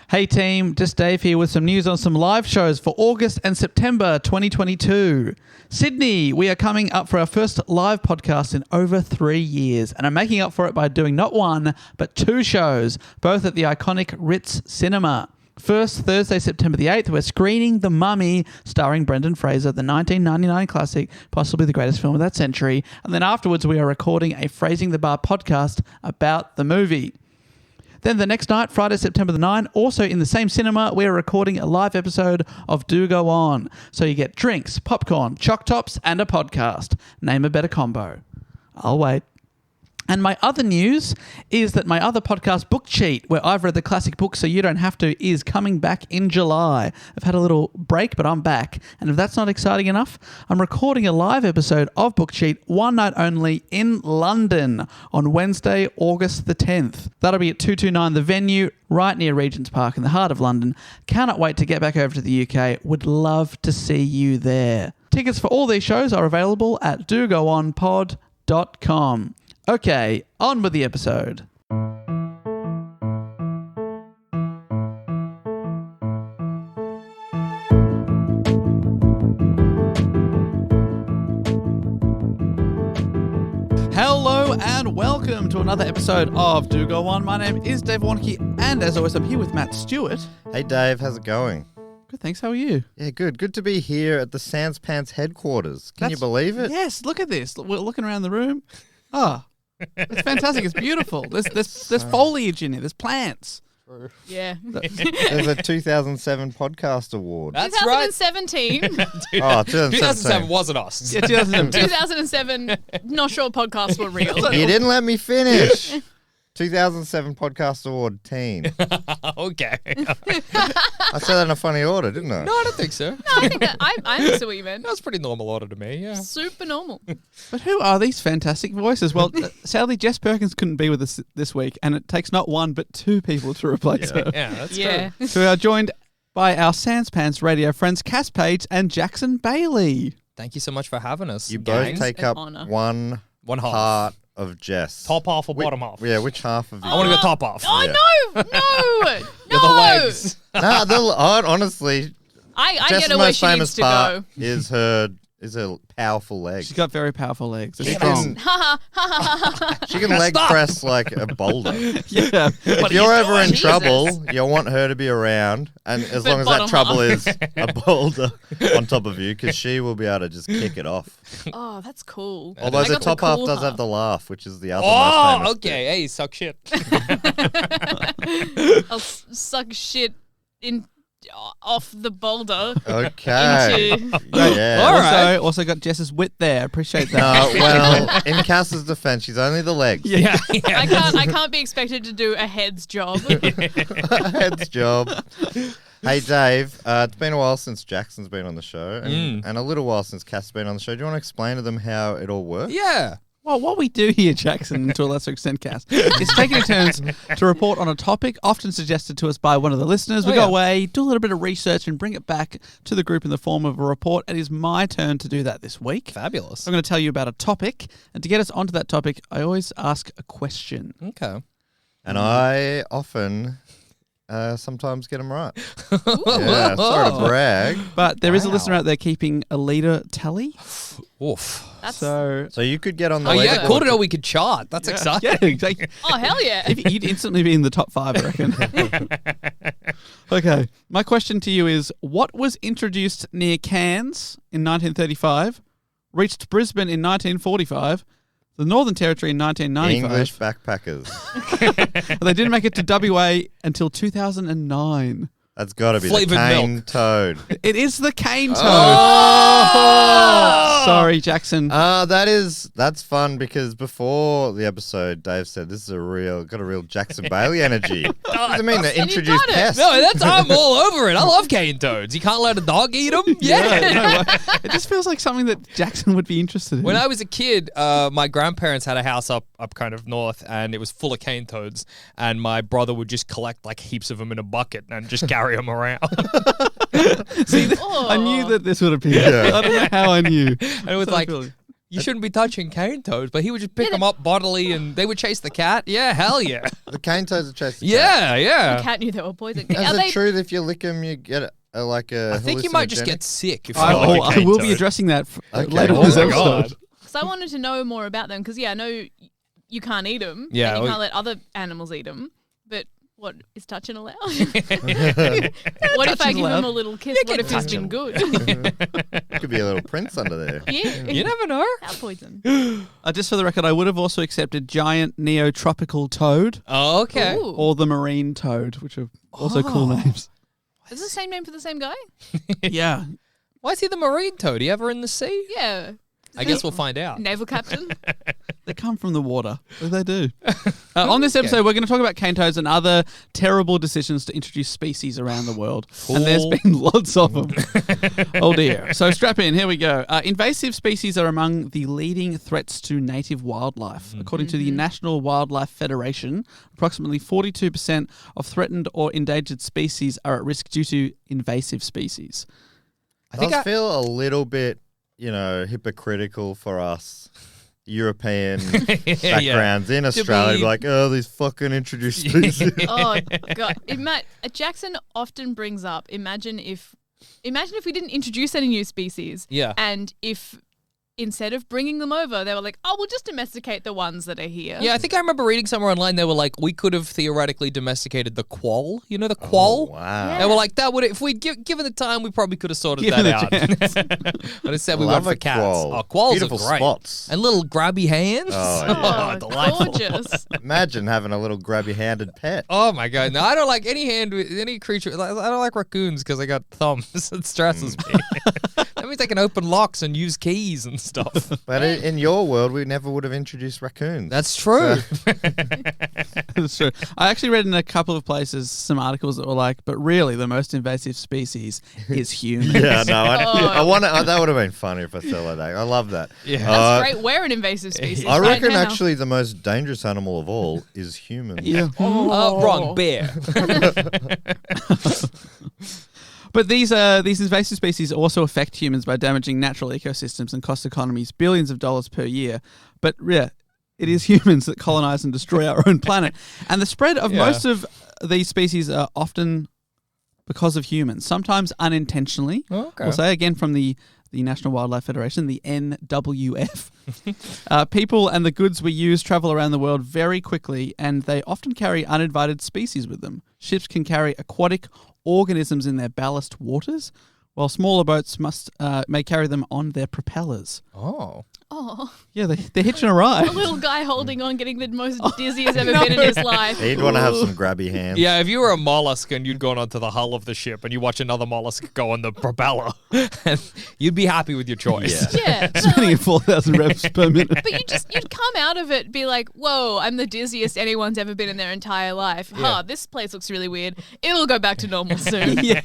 Hey team, just Dave here with some news on some live shows for August and September 2022. Sydney, we are coming up for our first live podcast in over 3 years, and I'm making up for it by doing not one, but 2 shows, both at the iconic Ritz Cinema. First, Thursday, September the 8th, we're screening The Mummy, starring Brendan Fraser, the 1999 classic, possibly the greatest film of that century. And then afterwards, we are recording a Phrasing the Bar podcast about the movie. Then the next night, Friday, September the 9th, also in the same cinema, we're recording a live episode of Do Go On. So you get drinks, popcorn, choc tops, and a podcast. Name a better combo. I'll wait. And my other news is that my other podcast, Book Cheat, where I've read the classic book so you don't have to, is coming back in July. I've had a little break, but I'm back. And if that's not exciting enough, I'm recording a live episode of Book Cheat, one night only, in London on Wednesday, August the 10th. That'll be at 229 The Venue, right near Regent's Park in the heart of London. Cannot wait to get back over to the UK. Would love to see you there. Tickets for all these shows are available at dogoonpod.com. Okay, on with the episode. Hello and welcome to another episode of Do Go On. My name is Dave Warnke, and as always, I'm here with Matt Stewart. Hey Dave, how's it going? Good, thanks. How are you? Yeah, good. Good to be here at the Sans Pants headquarters. Can you believe it? Yes, look at this. We're looking around the room. Oh, it's fantastic. It's beautiful. There's foliage in here. There's plants. Yeah. There's a 2007 podcast award. That's 2017. Right. 2007 wasn't us. Yeah, 2007. 2007, not sure podcasts were real. You didn't let me finish. 2007 podcast award teen. Okay. I said that in a funny order, didn't I? No, I don't think so. No, I think I understand what you meant. That's pretty normal order to me, yeah. Super normal. But who are these fantastic voices? Well, sadly, Jess Perkins couldn't be with us this week, and it takes not one but 2 people to replace her. Yeah, that's Yeah. true. So we are joined by our Sans Pants radio friends Cass Page and Jackson Bailey. Thank you so much for having us. You both gang. take An up honor. one One half. part of Jess. Top half or bottom half? Yeah, which half of you? I want to go top half. Oh, Yeah. no. You're the legs. Honestly, I Jess's get her where most she famous needs to part go. is her powerful legs. She's got very powerful legs. They're She strong. She can leg press like a boulder. Yeah. If you're ever in Jesus. trouble, you'll want her to be around, and as But long as that bottom trouble half. is a boulder on top of you, because she will be able to just kick it off. Oh, that's cool. Although I the got top half cool does have the laugh, which is the other most Oh, famous okay. Hey, suck shit. I'll suck shit in off the boulder. bit. Okay. Into... Yeah. All right. Also got Jess's wit there. Appreciate that. No, well, in Cass's defense, she's only the legs. Yeah. I can't be expected to do a head's job. Head's job. Hey, Dave, it's been a while since Jackson's been on the show, and a little while since Cass's been on the show. Do you want to explain to them how it all works? Yeah. Well, what we do here, Jackson, to a lesser extent, Cass, is taking turns to report on a topic often suggested to us by one of the listeners. We go away, do a little bit of research, and bring it back to the group in the form of a report. It is my turn to do that this week. Fabulous. I'm going to tell you about a topic, and to get us onto that topic, I always ask a question. Okay. And I often sometimes get them right. Yeah, sorry to brag. But there is a listener out there keeping a leader tally. Oof. That's So, So you could get on the Oh, yeah. leaderboard. Cool to know we could chart. That's exciting. yeah, exactly. oh hell yeah. You'd instantly be in the top 5, I reckon. Okay, my question to you is, what was introduced near Cairns in 1935, reached Brisbane in 1945, the Northern Territory in 1995, English backpackers. and they didn't make it to WA until 2009? That's got to be the Flavoured cane milk. toad. It is the cane toad. Oh! Sorry, Jackson. That's fun because before the episode, Dave said this is got a real Jackson Bailey energy. What does it mean to And you introduce got it. pests? No, I'm all over it. I love cane toads. You can't let a dog eat them? Yeah. No, it just feels like something that Jackson would be interested in. When I was a kid, my grandparents had a house up kind of north, and it was full of cane toads, and my brother would just collect like heaps of them in a bucket and just carry them around. See, I knew that this would appear. Yeah. I don't know how I knew. And it was So like cool. You shouldn't be touching cane toads, but he would just pick them up bodily and they would chase the cat. Yeah, hell yeah. The cane toads are chasing the cat. Yeah. The cat knew they were poison. Is Are it they true that if you lick them, you get a I think you might just get sick if you I like a cane will be toad. addressing that Okay. later in Oh this my episode. God. Because I wanted to know more about them. Because, I know you can't eat them. Yeah, And you we- can't let other animals eat them. But what, is touching allowed? What if I give allowed. him a little kiss? What if he's been good? Could be a little prince under there. Yeah. You never know. Cat poison. Just for the record, I would have also accepted giant neotropical toad Oh, okay. Ooh. or the marine toad, which are also cool names. Is it the same name for the same guy? Yeah. Why is he the marine toad? He ever in the sea? Yeah. I guess we'll find out. Naval captain? They come from the water. They do. On this episode, we're going to talk about cane toads and other terrible decisions to introduce species around the world. And there's been lots of them. Oh, dear. So strap in. Here we go. Invasive species are among the leading threats to native wildlife. According to the National Wildlife Federation, approximately 42% of threatened or endangered species are at risk due to invasive species. I think I feel a little bit, hypocritical for us European backgrounds in Australia. be- Like, oh, these fucking introduced species. Oh, God. Jackson often brings up, imagine if we didn't introduce any new species. Yeah. And if instead of bringing them over, they were like, oh, we'll just domesticate the ones that are here. Yeah, I think I remember reading somewhere online, they were like, we could have theoretically domesticated the quoll. You know the quoll? Wow. They were like, that would if we'd given the time, we probably could have sorted Given that the out. But instead, we Love went for a cats. quoll. Oh, quolls Beautiful are great. spots. And little grabby hands. Oh, yeah. Oh, delightful. gorgeous. Imagine having a little grabby-handed pet. Oh my god! No, I don't like any creature. I don't like raccoons because I got thumbs. It stresses me. That means I can open locks and use keys and stuff. But in your world, we never would have introduced raccoons. That's true. That's true. I actually read in a couple of places some articles that were like, but really the most invasive species is humans. Yeah, no, I Oh. want to. That would have been funny if I said like that. I love that. Yeah. That's great. We're an invasive species. I right reckon now. actually the most dangerous animal of all is humans. Yeah. Wrong. Bear. But these invasive species also affect humans by damaging natural ecosystems and cost economies billions of dollars per year. But yeah, it is humans that colonize and destroy our own planet. And the spread of most of these species are often because of humans, sometimes unintentionally. Okay. We'll say again from the National Wildlife Federation, the NWF. People and the goods we use travel around the world very quickly, and they often carry uninvited species with them. Ships can carry aquatic organisms in their ballast waters, while smaller boats may carry them on their propellers. Oh. Oh, Yeah, they're hitching a ride. a little guy holding on, getting the most dizzy he's ever been in his life. He'd want to have some grabby hands. Yeah, if you were a mollusk and you'd gone onto the hull of the ship and you watch another mollusk go on the propeller, you'd be happy with your choice. Yeah. but Spinning at 4,000 reps per minute. But you'd come out of it, be like, whoa, I'm the dizziest anyone's ever been in their entire life. Huh, this place looks really weird. It'll go back to normal soon. Yeah.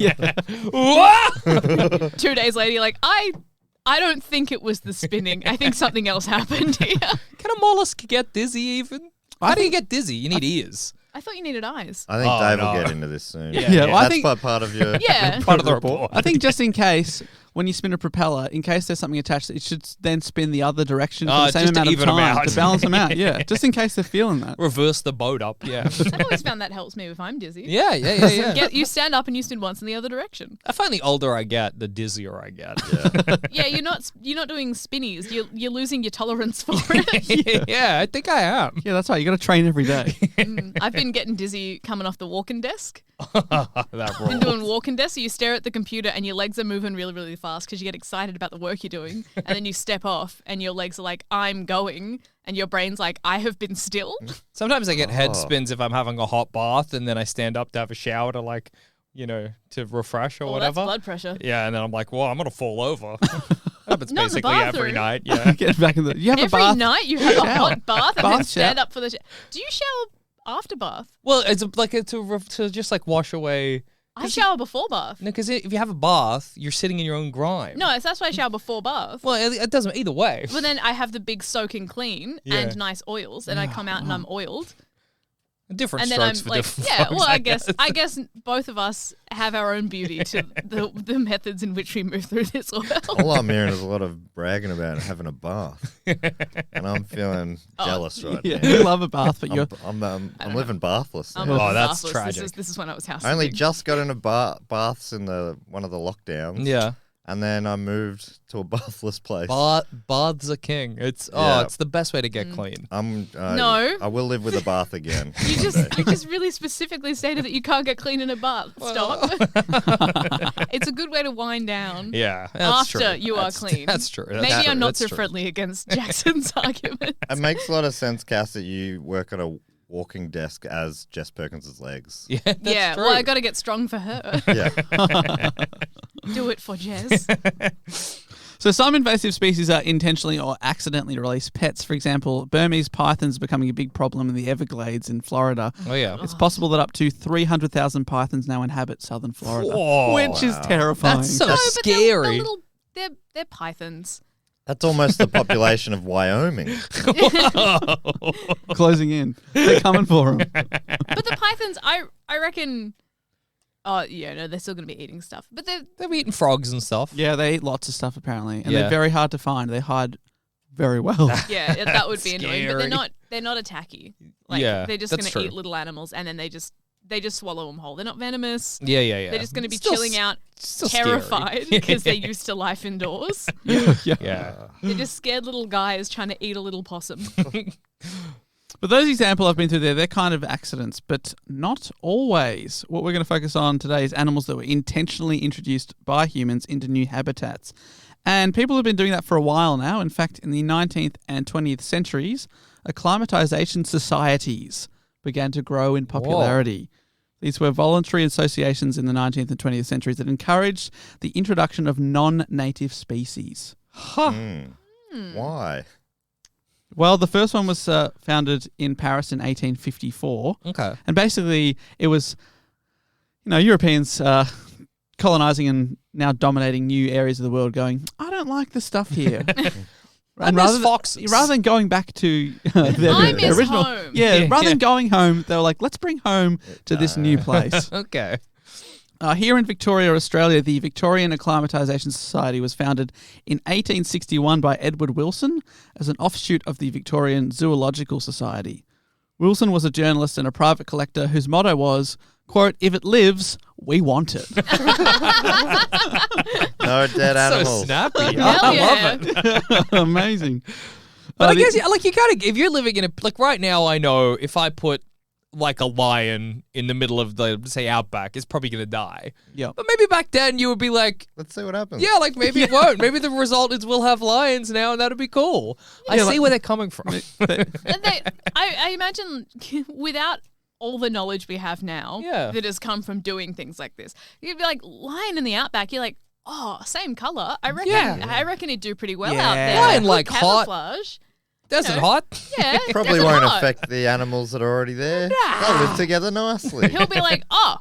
2 days later, you're like, I don't think it was the spinning. I think something else happened here. Can a mollusk get dizzy even? How do you get dizzy? You need ears. I thought you needed eyes. I think Oh, Dave no. will get into this soon. Yeah, well, I That's think- part of your. Yeah. Part of the report. I think just in case, when you spin a propeller, in case there's something attached, it should then spin the other direction for the same just to amount of even 'em time out. to balance them out. Yeah, just in case they're feeling that. Reverse the boat up, yeah. I've always found that helps me if I'm dizzy. Yeah. You stand up and you spin once in the other direction. I find the older I get, the dizzier I get. Yeah, you're not doing spinnies. You're losing your tolerance for it. Yeah, I think I am. Yeah, that's right. You got to train every day. I've been getting dizzy coming off the walking desk. That Been rules. doing walking desk, so you stare at the computer and your legs are moving really, really fast because you get excited about the work you're doing, and then you step off and your legs are like, I'm going, and your brain's like, I have been still. Sometimes I get head spins if I'm having a hot bath and then I stand up to have a shower to to refresh or Oh, that's whatever. blood pressure. Yeah, and then I'm like, well, I'm going to fall over. Happens Not in the basically every bathroom. Yeah. Yeah. Get back in the. You have a Every bath. night you have a hot bath and then Bath stand shower. up for the shower. Do you shower after bath? Well, it's to just like wash away. I shower before bath. No, because if you have a bath, you're sitting in your own grime. No, that's why I shower before bath. Well, it doesn't either way. But then I have the big soak and clean Yeah. and nice oils, and I come out and I'm oiled. Different And then I'm strokes for like, different yeah, folks, well, I guess both of us have our own beauty to the methods in which we move through this world. All I'm hearing is a lot of bragging about having a bath, and I'm feeling jealous right Yeah, now. you love a bath, but you're I'm living bathless now. Oh, that's Bathless. tragic. This is when I was house. I only sitting. just got into baths in one of the lockdowns. Yeah. And then I moved to a bathless place. Baths are king. It's Yeah. it's the best way to get clean. No. I will live with a bath again. You someday. just really specifically stated that you can't get clean in a bath. Stop. It's a good way to wind down. Yeah, that's After true. you are clean. That's true. That's Maybe true. I'm not That's so true. friendly against Jackson's argument. It makes a lot of sense, Cass, that you work on a walking desk as Jess Perkins' legs. Yeah, that's Yeah, true. well, I got to get strong for her. Yeah. Do it for Jess. So some invasive species are intentionally or accidentally released pets. For example, Burmese pythons becoming a big problem in the Everglades in Florida. Oh yeah. It's possible that up to 300,000 pythons now inhabit southern Florida, Whoa. which is terrifying. That's so No, but scary. they're pythons. That's almost the population of Wyoming. Closing in. They're coming for them. But the pythons, I reckon. Oh yeah, no, they're still going to be eating stuff. But They're eating frogs and stuff. Yeah, they eat lots of stuff apparently, and Yeah. they're very hard to find. They hide very well. yeah, that would be annoying. But Scary. they're not attacky. Like Yeah, they're just that's going to true. eat little animals, and then they just swallow them whole. They're not venomous. Yeah, yeah, yeah. They're just going to be Still chilling out, still scary. terrified because they're used to life indoors. Yeah. They're just scared little guys trying to eat a little possum. But those examples I've been through there, they're kind of accidents, but not always. What we're going to focus on today is animals that were intentionally introduced by humans into new habitats. And people have been doing that for a while now. In fact, in the 19th and 20th centuries, acclimatization societies began to grow in popularity. These were voluntary associations in the 19th and 20th centuries that encouraged the introduction of non-native species. Why? Well, the first one was founded in Paris in 1854. Okay. And basically, it was, Europeans colonizing and now dominating new areas of the world going, I don't like the stuff here. I miss foxes. Rather than going back to their I miss original... home. Yeah, rather than going home, they were like, let's bring home to this new place. Okay. Here in Victoria, Australia, the Victorian Acclimatisation Society was founded in 1861 by Edward Wilson as an offshoot of the Victorian Zoological Society. Wilson was a journalist and a private collector whose motto was, quote, if it lives, we want it. No dead So animals. snappy. Hell I yeah. love it. Amazing. But I guess, like, you gotta, if you're living in a, like, right now, I know if I put, like, a lion in the middle of the, say, outback, it's probably gonna die. Yeah. But maybe back then you would be like, Let's see what happens. yeah, like, maybe it won't. Maybe the result is we'll have lions now, and that'd be cool. I Yeah, see like- where they're coming from. And I imagine without all the knowledge we have now Yeah. that has come from doing things like this, you'd be like, lion in the outback, you're like, oh, same colour. I reckon he'd do pretty well out Yeah. there. Lion, Good like, hot. camouflage. Desert know. hot. Yeah, Probably desert won't hot. affect the animals that are already there. They'll live together nicely. He'll be like, oh,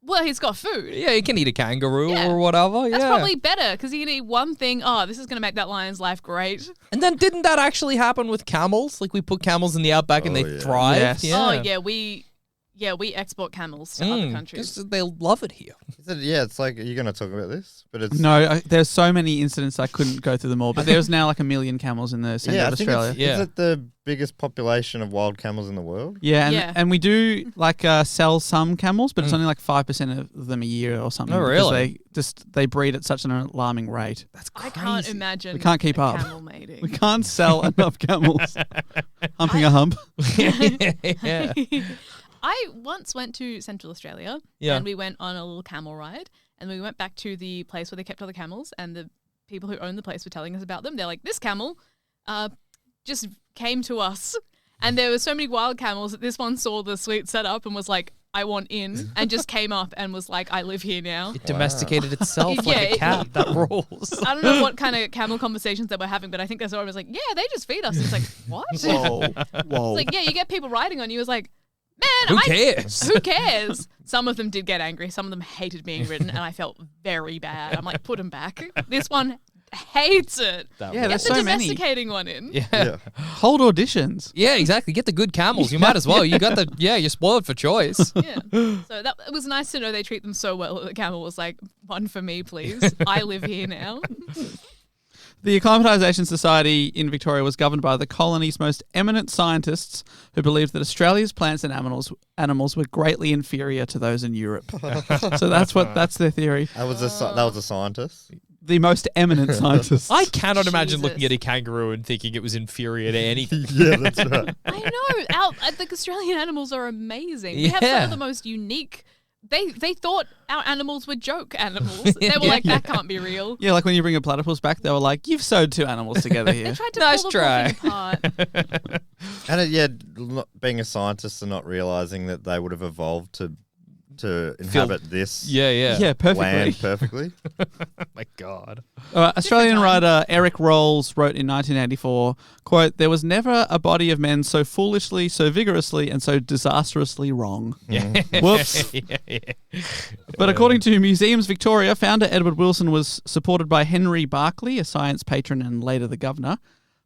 well, he's got food. Yeah, you can eat a kangaroo Yeah. or whatever. That's yeah. probably better because you can eat one thing. Oh, this is going to make that lion's life great. And then didn't that actually happen with camels? Like, we put camels in the outback and Oh, they yeah. thrived. Yes. Oh, yeah, we export camels to other countries. 'cause they love it here. Yeah, it's like, are you going to talk about this? But it's No, there's so many incidents I couldn't go through them all, but there's now like 1 million camels in the centre I of think Australia. it's, Yeah. is it the biggest population of wild camels in the world? Yeah, Yeah. and we do like sell some camels, but it's only like 5% of them a year or something. Oh, because really? they breed at such an alarming rate. That's I can't imagine. We can't keep a up. Camel mating. We can't sell enough camels. Humping a hump. yeah. I once went to Central Australia Yeah. and we went on a little camel ride and we went back to the place where they kept all the camels and the people who owned the place were telling us about them. They're like, this camel just came to us and there were so many wild camels that this one saw the sweet setup and was like, I want in and just came up and was like, I live here now. It domesticated itself like Yeah, a cat. That rules. I don't know what kind of camel conversations they were having, but I think that's what I was like, yeah, they just feed us. It's like, what? Whoa. Whoa. It's like, yeah, you get people riding on you. It was like, man, Who cares? Who cares? Some of them did get angry. Some of them hated being ridden, and I felt very bad. I'm like, put them back. This one hates it. That Yeah, one. there's Get the so many. domesticating one in. Yeah. Hold auditions. Yeah, exactly. Get the good camels. You might as well. You got the you're spoiled for choice. Yeah. So it was nice to know they treat them so well that the camel was like, one for me, please. I live here now. The Acclimatisation Society in Victoria was governed by the colony's most eminent scientists who believed that Australia's plants and animals were greatly inferior to those in Europe. So that's their theory. That was a scientist. The most eminent scientists. I cannot imagine Jesus. looking at a kangaroo and thinking it was inferior to anything. Yeah, that's right. I know. The Australian animals are amazing. We have some Yeah. of the most unique. They thought our animals were joke animals. They were like, that can't be real. Yeah, like when you bring a platypus back, they were like, "You've sewed two animals together They here." tried to Nice pull the try. whole thing apart. And being a scyentist and not realizing that they would have evolved to inhabit this Yeah. Yeah, perfectly. land perfectly. Oh my God. Australian time. writer Eric Rolls wrote in 1984, quote, "There was never a body of men so foolishly, so vigorously, and so disastrously wrong." Yeah. Whoops. yeah. But according to Museums Victoria, founder Edward Wilson was supported by Henry Barclay, a science patron and later the governor.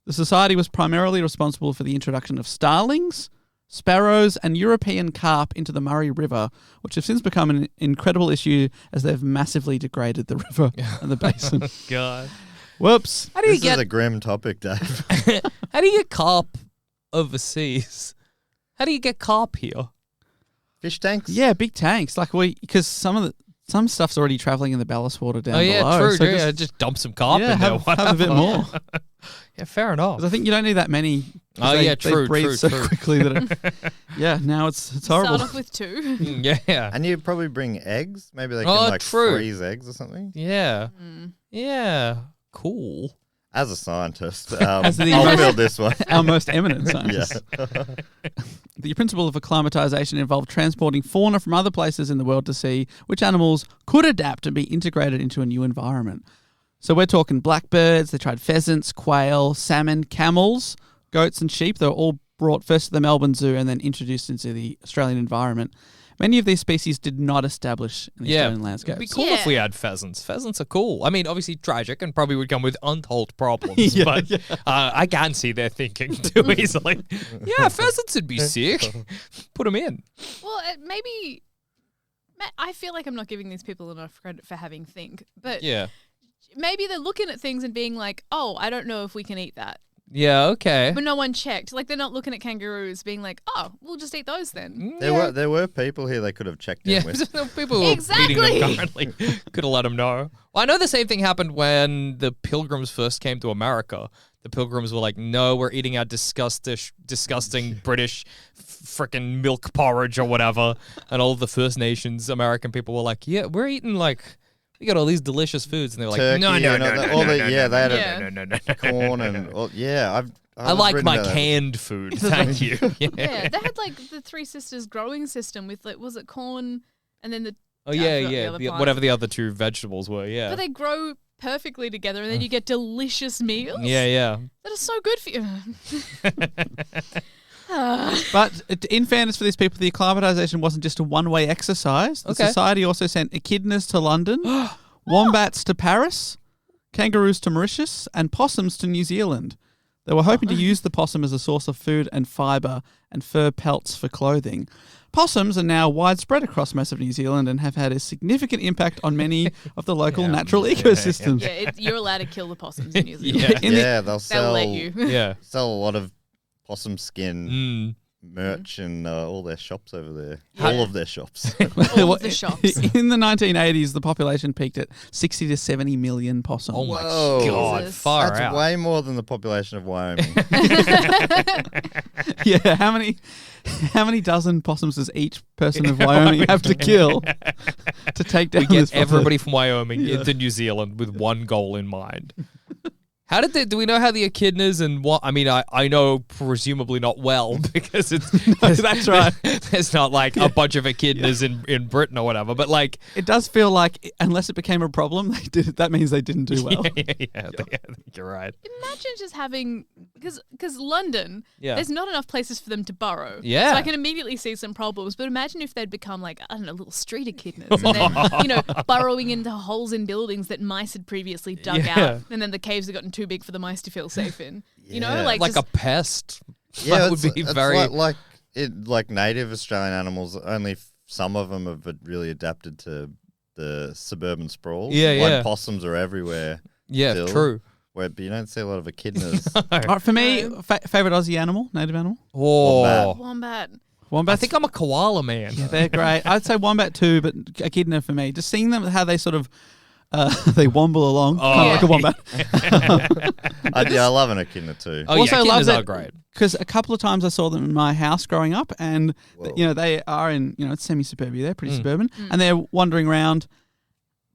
The society was primarily responsible for the introduction of starlings, sparrows, and European carp into the Murray River, which have since become an incredible issue as they've massively degraded the river and the basin. God. Whoops. How do you This is a grim topic, Dave. How do you get carp overseas? How do you get carp here? Fish tanks? Yeah, big tanks. Like because some stuff's already travelling in the ballast water down below. True. So So just dump some carp yeah, in there. have a bit more. Yeah, fair enough. 'Cause I think you don't need that many. 'cause Oh, they, yeah, they true, breed true, so true. quickly that now it's horrible. Start off with 2. Yeah. And you probably bring eggs. Maybe they Oh, can true. freeze eggs or something. Yeah. Yeah. Cool. As a scientist, As the I'll most- build this one. Our most eminent Yeah. scientists. The principle of acclimatization involved transporting fauna from other places in the world to see which animals could adapt and be integrated into a new environment. So we're talking blackbirds, they tried pheasants, quail, salmon, camels, goats and sheep. They were all brought first to the Melbourne Zoo and then introduced into the Australian environment. Many of these species did not establish in the Australian landscape. It'd be cool if we had pheasants. Pheasants are cool. I mean, obviously tragic and probably would come with untold problems, Yeah, but I can see their thinking too easily. Yeah, pheasants would be sick. Put them in. Well, maybe. I feel like I'm not giving these people enough credit for having think, but Yeah. maybe they're looking at things and being like, "Oh, I don't know if we can eat that," Yeah, okay. but no one checked. Like they're not looking at kangaroos, being like, "Oh, we'll just eat those then." There were people here they could have checked in Yeah, with. people who are Exactly. eating them currently could have let them know. Well, I know the same thing happened when the Pilgrims first came to America. The Pilgrims were like, "No, we're eating our disgusting British frickin' milk porridge or whatever," and all of the First Nations American people were like, "Yeah, we're eating like." We got all these delicious foods, and they were like, Turkey "No, and all the- yeah, they had Yeah. no, corn and I like my canned food, thank you." Yeah, they had like the Three Sisters growing system with like, was it corn and then the Oh I yeah, forgot the yeah, other plant. whatever the other two vegetables were, yeah, but they grow perfectly together, and then you get delicious meals. yeah. That are so good for you. But in fairness for these people, the acclimatization wasn't just a one-way exercise. The Okay. society also sent echidnas to London, wombats to Paris, kangaroos to Mauritius, and possums to New Zealand. They were hoping to use the possum as a source of food and fibre and fur pelts for clothing. Possums are now widespread across most of New Zealand and have had a significant impact on many of the local natural ecosystems. Yeah, you're allowed to kill the possums in New Zealand. In the- Yeah, they'll They'll sell let you. Yeah. sell a lot of possum skin Mm. merch in all their shops over there. Yeah. All of their shops. All of the shops. In the 1980s, the population peaked at 60 to 70 million possums. Oh my Whoa. god, Jesus. far That's out. way more than the population of Wyoming. Yeah, how many dozen possums does each person of Wyoming have to kill to take down We get this population? everybody from Wyoming into New Zealand with one goal in mind. How did they? Do we know how the echidnas and what? I mean, I know presumably not well because it's That's right. There's not like a bunch of echidnas in Britain or whatever, but like It does feel like unless it became a problem, they did. That means they didn't do well. I think you're right. Imagine just having because London, Yeah. there's not enough places for them to burrow. Yeah. So I can immediately see some problems. But imagine if they'd become like, I don't know, little street echidnas and then, burrowing into holes in buildings that mice had previously dug Yeah. out, and then the caves had gotten too big for the mice to feel safe in. Yeah. Like Like just, a pest. Yeah, That would be it's very. like native Australian animals. Only some of them have really adapted to the suburban sprawl. Yeah, like yeah. possums are everywhere. Yeah, still, true. But you don't see a lot of echidnas. All right, for me, favorite Aussie animal, native animal, Oh, wombat. wombat. I think I'm a koala man. Yeah, they're great. I'd say wombat too, but echidna for me. Just seeing them, how they sort of they womble along, kind of like a wombat. I love an echidna too. Oh, Also yeah, love echidnas that- are great. Because a couple of times I saw them in my house growing up, and Whoa. they are in it's semi-suburbia. They're pretty suburban, and they're wandering around.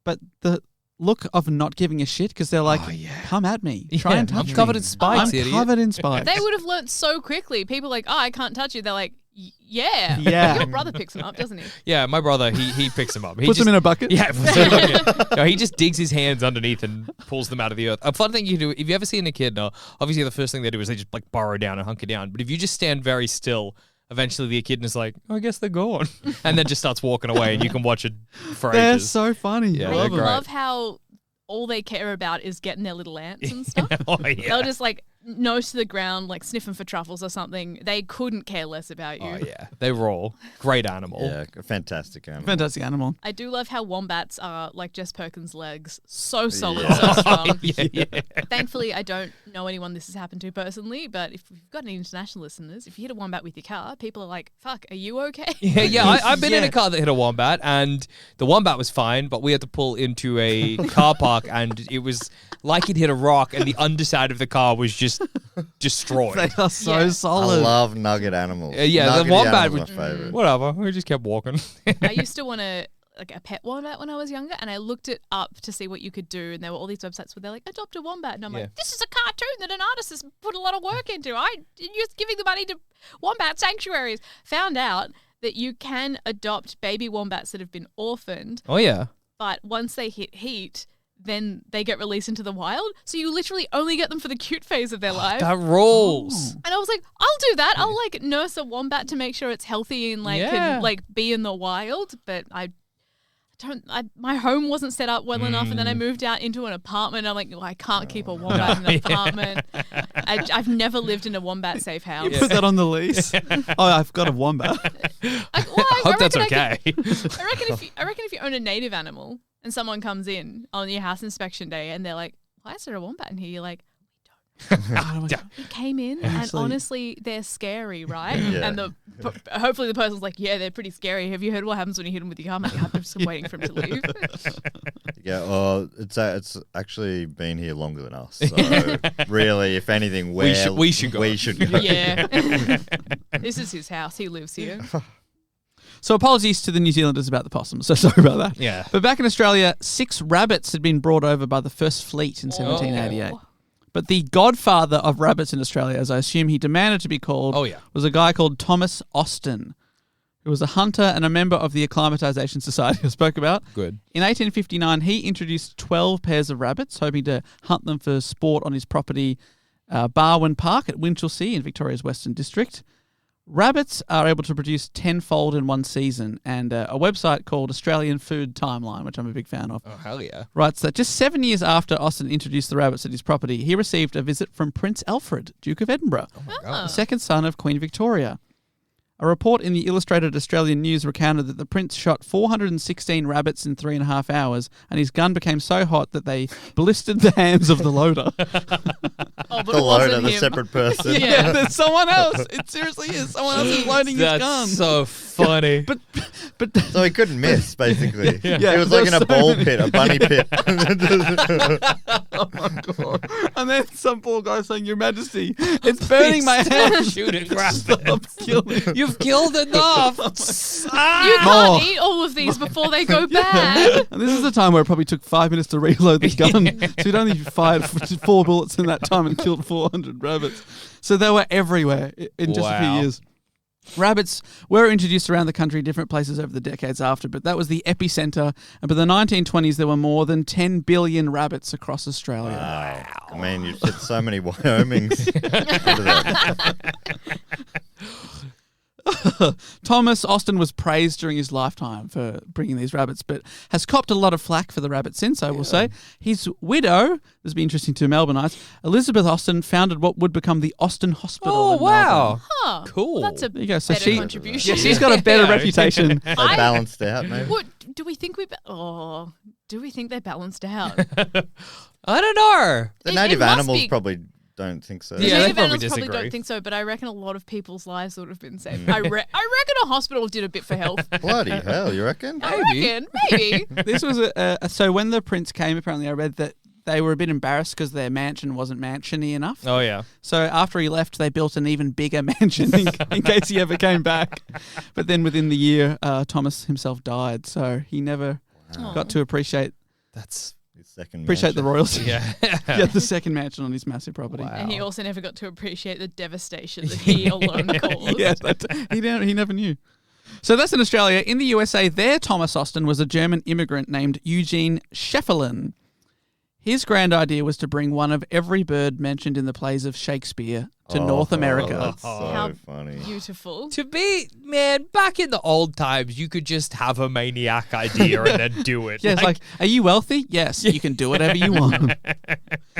But the look of not giving a shit because they're like, come at me, try Yeah, and touch I'm me. covered in spikes, I'm idiot. covered in spikes. They would have learnt so quickly. People are like, oh, I can't touch you. They're like, yeah. Yeah. Your brother picks them up, doesn't he? Yeah, my brother, he picks them up. He Puts just, them in a bucket. Yeah, puts them in a bucket. No, he just digs his hands underneath and pulls them out of the earth. A fun thing you do, if you ever see an echidna, obviously the first thing they do is they just like burrow down and hunker down. But if you just stand very still, eventually the echidna's like, oh, I guess they're gone. And then just starts walking away and you can watch it for They're ages. so funny. Yeah, I they're love great. them. I love how all they care about is getting their little ants and stuff. Oh, yeah. They'll just like nose to the ground, like sniffing for truffles or something. They couldn't care less about you. Oh, yeah. They roll. Great animal. Yeah, a fantastic animal. Fantastic animal. I do love how wombats are like Jess Perkins' legs. So solid, Yeah. so strong. yeah. Thankfully, I don't know anyone this has happened to personally, but if you've got any international listeners, if you hit a wombat with your car, people are like, fuck, are you okay? Yeah, I've been in Yeah. a car that hit a wombat, and the wombat was fine, but we had to pull into a car park, and it was like it hit a rock, and the underside of the car was just destroyed. They are so Yeah. I solid. love nugget animals. Yeah, the Nuggety wombat animals would- are my favorite. Whatever, we just kept walking. I used to want to like a pet wombat when I was younger, and I looked it up to see what you could do, and there were all these websites where they're like, adopt a wombat, and I'm Yeah. like, this is a cartoon that an artist has put a lot of work into. You're giving the money to wombat sanctuaries. Found out that you can adopt baby wombats that have been orphaned, Oh, yeah. but once they hit heat, then they get released into the wild. So you literally only get them for the cute phase of their life. That rules. And I was like, I'll do that. I'll like nurse a wombat to make sure it's healthy and like Yeah. can like be in the wild. But my home wasn't set up well enough, and then I moved out into an apartment. I'm like, well, I can't keep a wombat in an apartment. I've never lived in a wombat safe house. You put that on the lease. Oh, I've got a wombat. I Hope that's reckon okay. I reckon if you own a native animal and someone comes in on your house inspection day and they're like, why is there a wombat in here? You're like, it came in, and Honestly. honestly, they're scary, right? Yeah. And hopefully the person's like, yeah, they're pretty scary. Have you heard what happens when you hit them with your car? I'm like, I'm just waiting for him to leave. Yeah, oh, it's actually been here longer than us. So really, if anything, We should go. We should go. Yeah. This is his house. He lives here. So apologies to the New Zealanders about the possum. So sorry about that. Yeah. But back in Australia, 6 rabbits had been brought over by the First Fleet in 1788. Oh. But the godfather of rabbits in Australia, as I assume he demanded to be called, Oh, yeah. was a guy called Thomas Austin, who was a hunter and a member of the Acclimatisation Society I spoke about. Good. In 1859, he introduced 12 pairs of rabbits, hoping to hunt them for sport on his property, Barwon Park at Winchelsea in Victoria's Western District. Rabbits are able to produce tenfold in one season, and a website called Australian Food Timeline, which I'm a big fan of, Oh, hell yeah. writes that just 7 years after Austin introduced the rabbits at his property, he received a visit from Prince Alfred, Duke of Edinburgh, the second son of Queen Victoria. A report in the Illustrated Australian News recounted that the prince shot 416 rabbits in 3.5 hours, and his gun became so hot that they blistered the hands of the loader. Oh, but The it loader, wasn't the him. separate person. Yeah. There's someone else. It seriously is. Someone else is loading his gun. That's so funny. But So he couldn't miss, basically. Yeah, It was like in there a were so ball many. pit, a bunny pit. Oh my god! And then some poor guy saying, "Your Majesty, it's burning my hand." Shooting Stop rabbits. killing. You've killed enough. You Oh. can't eat all of these before they go bad. And this is the time where it probably took 5 minutes to reload the gun. So he'd only fired 4 bullets in that time and killed 400 rabbits. So they were everywhere in just a few Wow. years. Rabbits were introduced around the country in different places over the decades after, but that was the epicenter. And by the 1920s, there were more than 10 billion rabbits across Australia. Wow. I mean, you've hit so many Wyomings. Look at that. Thomas Austin was praised during his lifetime for bringing these rabbits, but has copped a lot of flack for the rabbits since, I will say. His widow, this will be interesting to Melbourneites, Elizabeth Austin, founded what would become the Austin Hospital. Oh, in wow. Melbourne. Huh. Cool. That's a There you go. So better contribution. Yeah, she's got a better Yeah. reputation. They balanced out, maybe. What do we think do we think they balanced out? I don't know. The It native must animals be- probably don't think so. The Yeah, they native probably animals probably disagree. don't think so, but I reckon a lot of people's lives would have been saved. I reckon a hospital did a bit for health. Bloody hell, you reckon? I reckon, maybe. This was so when the prince came, apparently I read that they were a bit embarrassed because their mansion wasn't mansiony enough. Oh, yeah. So after he left, they built an even bigger mansion in case he ever came back. But then within the year, Thomas himself died, so he never got to appreciate That's... His second the mansion. royalty. Yeah. Yeah, the second mansion on his massive property. Wow. And he also never got to appreciate the devastation that he alone caused. Yeah, he never knew. So that's in Australia. In the USA, their Thomas Austin was a German immigrant named Eugene Scheffelin. His grand idea was to bring one of every bird mentioned in the plays of Shakespeare to North America. That's so How funny. Beautiful. To be, man, back in the old times, you could just have a maniac idea and then do it. Yeah, it's like, are you wealthy? Yes, you can do whatever you want.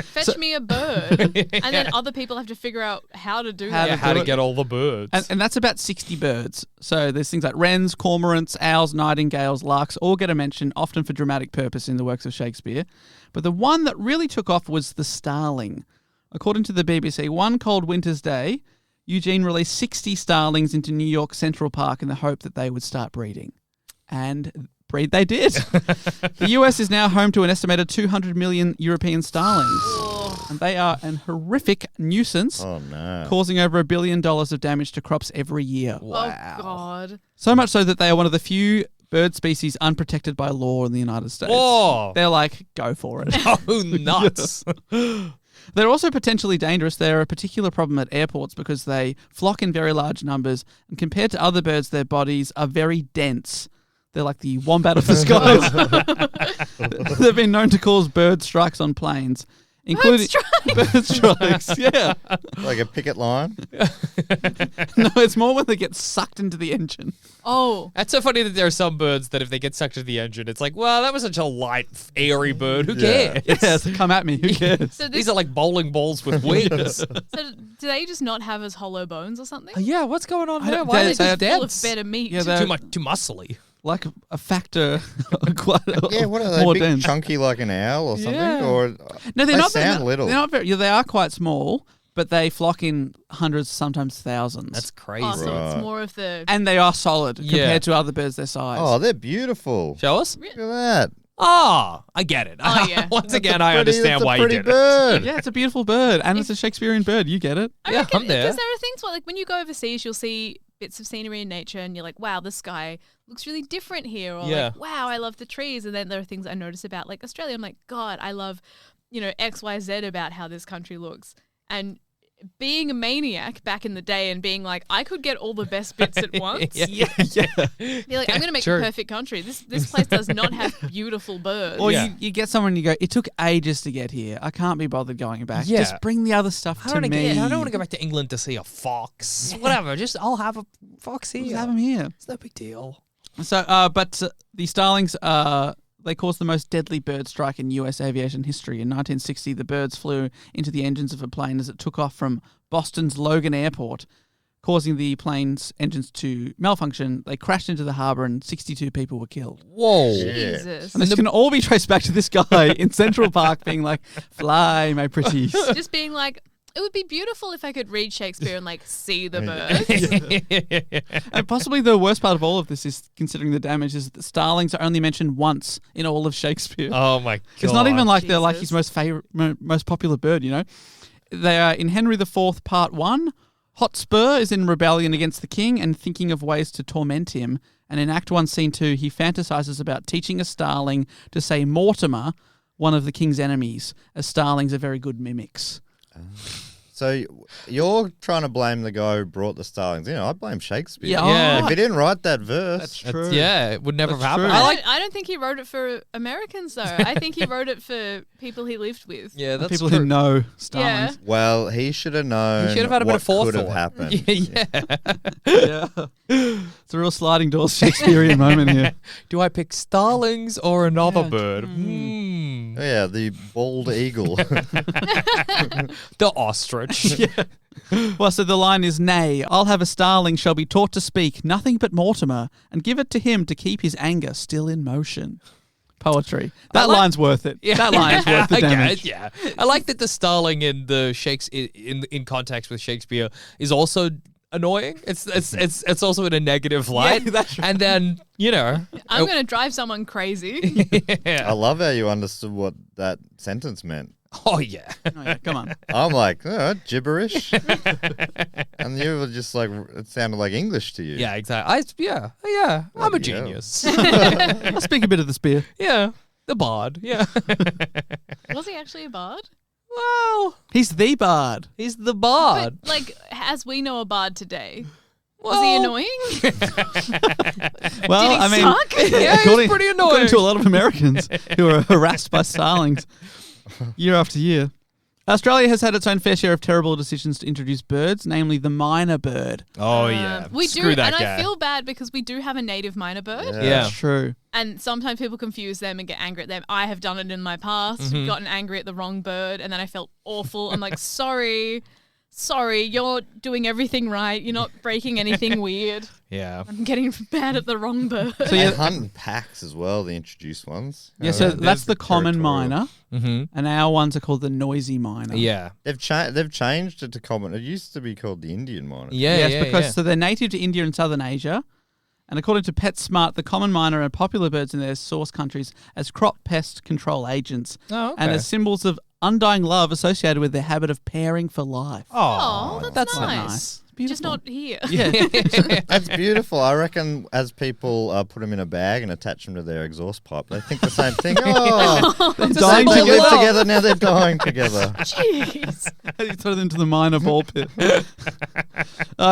Fetch me a bird. And then other people have to figure out how to do How that. to how do to it. get all the birds. And that's about 60 birds. So there's things like wrens, cormorants, owls, nightingales, larks, all get a mention, often for dramatic purpose in the works of Shakespeare. But the one that really took off was the starling. According to the BBC, one cold winter's day, Eugene released 60 starlings into New York Central Park in the hope that they would start breeding. And breed they did. The US is now home to an estimated 200 million European starlings. And they are an horrific nuisance, Oh, no. causing over $1 billion of damage to crops every year. Oh, God. So much so that they are one of the few bird species unprotected by law in the United States. Oh. They're like, go for it. Oh, nuts. They're also potentially dangerous. They're a particular problem at airports because they flock in very large numbers, and compared to other birds, their bodies are very dense. They're like the wombat of the skies. They've been known to cause bird strikes on planes, including bird strikes. Yeah, Like a picket line. no, it's more when they get sucked into the engine. Oh. That's so funny that there are some birds that if they get sucked to the engine, it's like, well, that was such a light, airy bird. Who Yeah. cares? Yeah, so come at me. Who cares? So These are like bowling balls with wings. So do they just not have as hollow bones or something? Yeah, what's going on I there? don't- Why are they- they they- just Full of dense? better meat. Yeah, they're Too muscly. like a factor. Quite Yeah, what are they? more Big, dense. chunky like an owl or something? Yeah. Or No, they're they not. sound little. They're not very. Yeah, they are quite small, but they flock in hundreds, sometimes thousands. That's crazy. Oh, so Right. it's more of the... and they are solid Yeah. compared to other birds their size. Oh, they're beautiful. Show us. Look at that. Oh, I get it. Oh, yeah. Once again, That's a I pretty- understand that's a why you pretty did bird. Yeah, it's a beautiful bird, and it's a Shakespearean bird. You get it? I Yeah, reckon, I'm there. Because there are things where, like, when you go overseas, you'll see bits of scenery in nature and you're like, wow, the sky looks really different here. Or Yeah. like, wow, I love the trees. And then there are things I notice about, like, Australia. I'm like, God, I love, X, Y, Z about how this country looks. And being a maniac back in the day and being like, I could get all the best bits at once. Yeah. Yeah. Be like, I'm going to make True. the perfect country. This place does not have beautiful birds. Or Yeah. you get someone and you go, it took ages to get here. I can't be bothered going back. Yeah. Just bring the other stuff I to don't, me. I don't want to go back to England to see a fox. Whatever. I'll have a fox here. Just have them here. It's no big deal. So, but the starlings, they caused the most deadly bird strike in U.S. aviation history. In 1960, the birds flew into the engines of a plane as it took off from Boston's Logan Airport, causing the plane's engines to malfunction. They crashed into the harbour and 62 people were killed. Whoa. Jesus. And this can all be traced back to this guy in Central Park being like, fly, my pretties. Just being like, it would be beautiful if I could read Shakespeare and like see the bird. And possibly the worst part of all of this is, considering the damage, is that the starlings are only mentioned once in all of Shakespeare. Oh my god! It's not even like they're like his Jesus. most popular bird. You know, they are in Henry IV Part 1. Hotspur is in rebellion against the king and thinking of ways to torment him. And in Act 1, Scene 2, he fantasizes about teaching a starling to say Mortimer, one of the king's enemies, as starlings are very good mimics. So you're trying to blame the guy who brought the starlings. I blame Shakespeare. Yeah. If he didn't write that verse. That's true. Yeah, it would never That's have happened. true. I don't think he wrote it for Americans though. I think he wrote it for people he lived with. Yeah, that's People true. who know starlings. Well, he should have known He should have had a bit what of forethought. could have happened. Yeah. It's a real sliding doors Shakespearean moment here. Do I pick starlings or another Yeah. bird? Yeah, the bald eagle. The ostrich. Well, so the line is, "Nay, I'll have a starling shall be taught to speak nothing but Mortimer, and give it to him to keep his anger still in motion." Poetry. That line's worth it. Yeah. That line is worth the I damage. get it, yeah. I like that the starling in the in context with Shakespeare is also annoying. It's also in a negative light. Yeah, that's right. And then, I'm going to drive someone crazy. I love how you understood what that sentence meant. Oh yeah. Oh, yeah, come on. I'm like, gibberish. And you were just like, it sounded like English to you. Yeah, exactly. I'm a Bloody hell. genius. I'll speak a bit of the spear. Yeah. The bard. Yeah. Was he actually a bard? Well, He's the bard. he's the bard. But like, as we know a bard today, was Well- he annoying? Well, Did he I mean, suck? Yeah, he's pretty annoying. According to a lot of Americans who are harassed by starlings year after year. Australia has had its own fair share of terrible decisions to introduce birds, namely the myna bird. Oh yeah. We Screw do, that and guy. I feel bad because we do have a native myna bird. Yeah. That's true. And sometimes people confuse them and get angry at them. I have done it in my past, Mm-hmm. gotten angry at the wrong bird, and then I felt awful. I'm like, sorry, you're doing everything right. You're not breaking anything weird. Yeah. I'm getting bad at the wrong bird. So They yeah, hunt in packs as well, the introduced ones. yeah, so They're that's the common territorial. myna, Mm-hmm. and our ones are called the noisy myna. Yeah. They've changed it to common. It used to be called the Indian miner. Yeah. Yes, yeah, because yeah. so they're native to India and southern Asia, and according to PetSmart, the common myna are popular birds in their source countries as crop pest control agents Oh, okay. and as symbols of undying love associated with their habit of pairing for life. Oh, that's nice. nice. Beautiful. Just not here. Yeah. That's beautiful. I reckon as people put them in a bag and attach them to their exhaust pipe, they think the same thing. Oh, They're so dying they live together. together, now they're dying together. Jeez. You throw them into the minor ball pit.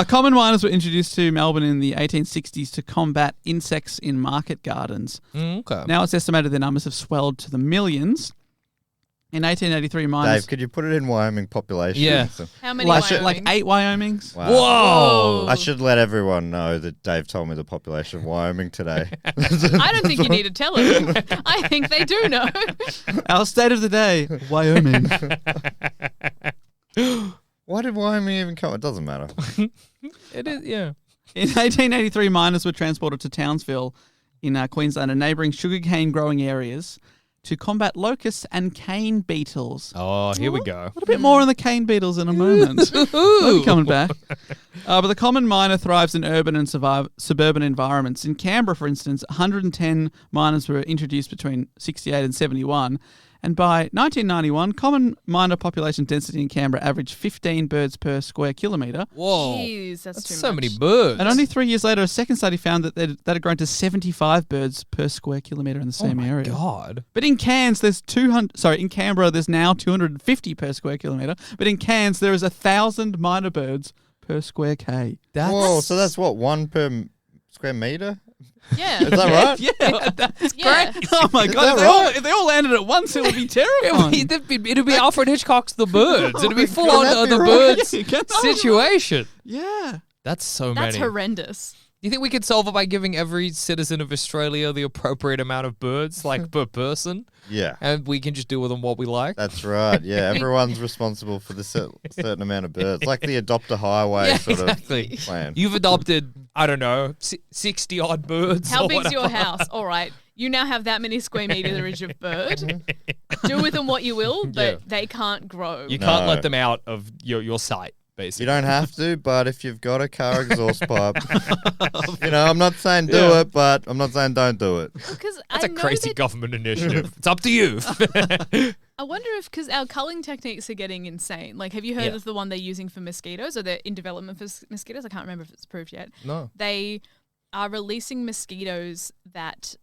Common miners were introduced to Melbourne in the 1860s to combat insects in market gardens. Okay. Now it's estimated their numbers have swelled to the millions. In 1883, miners Dave, could you put it in Wyoming population? Yeah. So- How many like Wyomings? 8 Wyomings. Wow. Whoa. I should let everyone know that Dave told me the population of Wyoming today. I don't think you need to tell them. I think they do know. Our state of the day, Wyoming. Why did Wyoming even come? It doesn't matter. It is, yeah. In 1883, miners were transported to Townsville in Queensland and neighbouring sugarcane growing areas to combat locusts and cane beetles. Oh, here we go. A little bit more on the cane beetles in a moment. They'll be coming back. But the common miner thrives in urban and suburban environments. In Canberra, for instance, 110 miners were introduced between 68 and 71. And by 1991, common miner population density in Canberra averaged 15 birds per square kilometre. Whoa. Jeez, that's too so much. many birds. And only 3 years later, a second study found that that had grown to 75 birds per square kilometre in the same area. God. But in Cairns, there's 200. Sorry, in Canberra, there's now 250 per square kilometre. But in Cairns, there is 1,000 minor birds per square k. That's Whoa, so that's what, one per square meter? Yeah. Is that right? Yeah, that's Yeah. great. Oh my Is god! that If they all landed at once, it would be terrifying. It'd be Alfred Hitchcock's The Birds. It'd be my full God, on that'd be The right. Birds Yeah, you get that. situation. Yeah. That's so That's many. horrendous. Do you think we could solve it by giving every citizen of Australia the appropriate amount of birds, like per person, Yeah. and we can just do with them what we like? That's right. Yeah, everyone's responsible for the certain amount of birds, like the adopt a highway Yeah, sort exactly. of plan. You've adopted, I don't know, 60 odd birds. How or big's whatever. your house? All right. You now have that many square meterage of bird. do with them what you will, but Yeah. they can't grow. You can't No. let them out of your sight, basically. You don't have to, but if you've got a car exhaust pipe, I'm not saying do it, but I'm not saying don't do it. Because That's I a know crazy that- government initiative. It's up to you. I wonder if because our culling techniques are getting insane. Like, have you heard Yeah. of the one they're using for mosquitoes, or they're in development for mosquitoes? I can't remember if it's approved yet. No. They are releasing mosquitoes that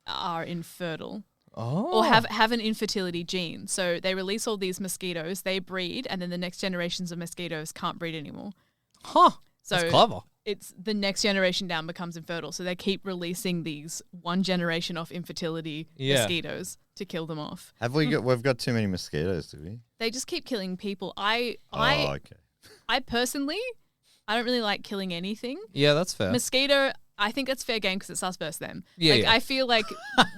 are infertile. Oh. Or have an infertility gene. So they release all these mosquitoes, they breed, and then the next generations of mosquitoes can't breed anymore. Huh. So That's clever. it's the next generation down becomes infertile. So they keep releasing these one generation of infertility mosquitoes to kill them off. We've got too many mosquitoes, do we? They just keep killing people. Okay. I personally, I don't really like killing anything. Yeah, that's fair. Mosquito, I think that's fair game because it's us versus them. Yeah, like, yeah. I feel like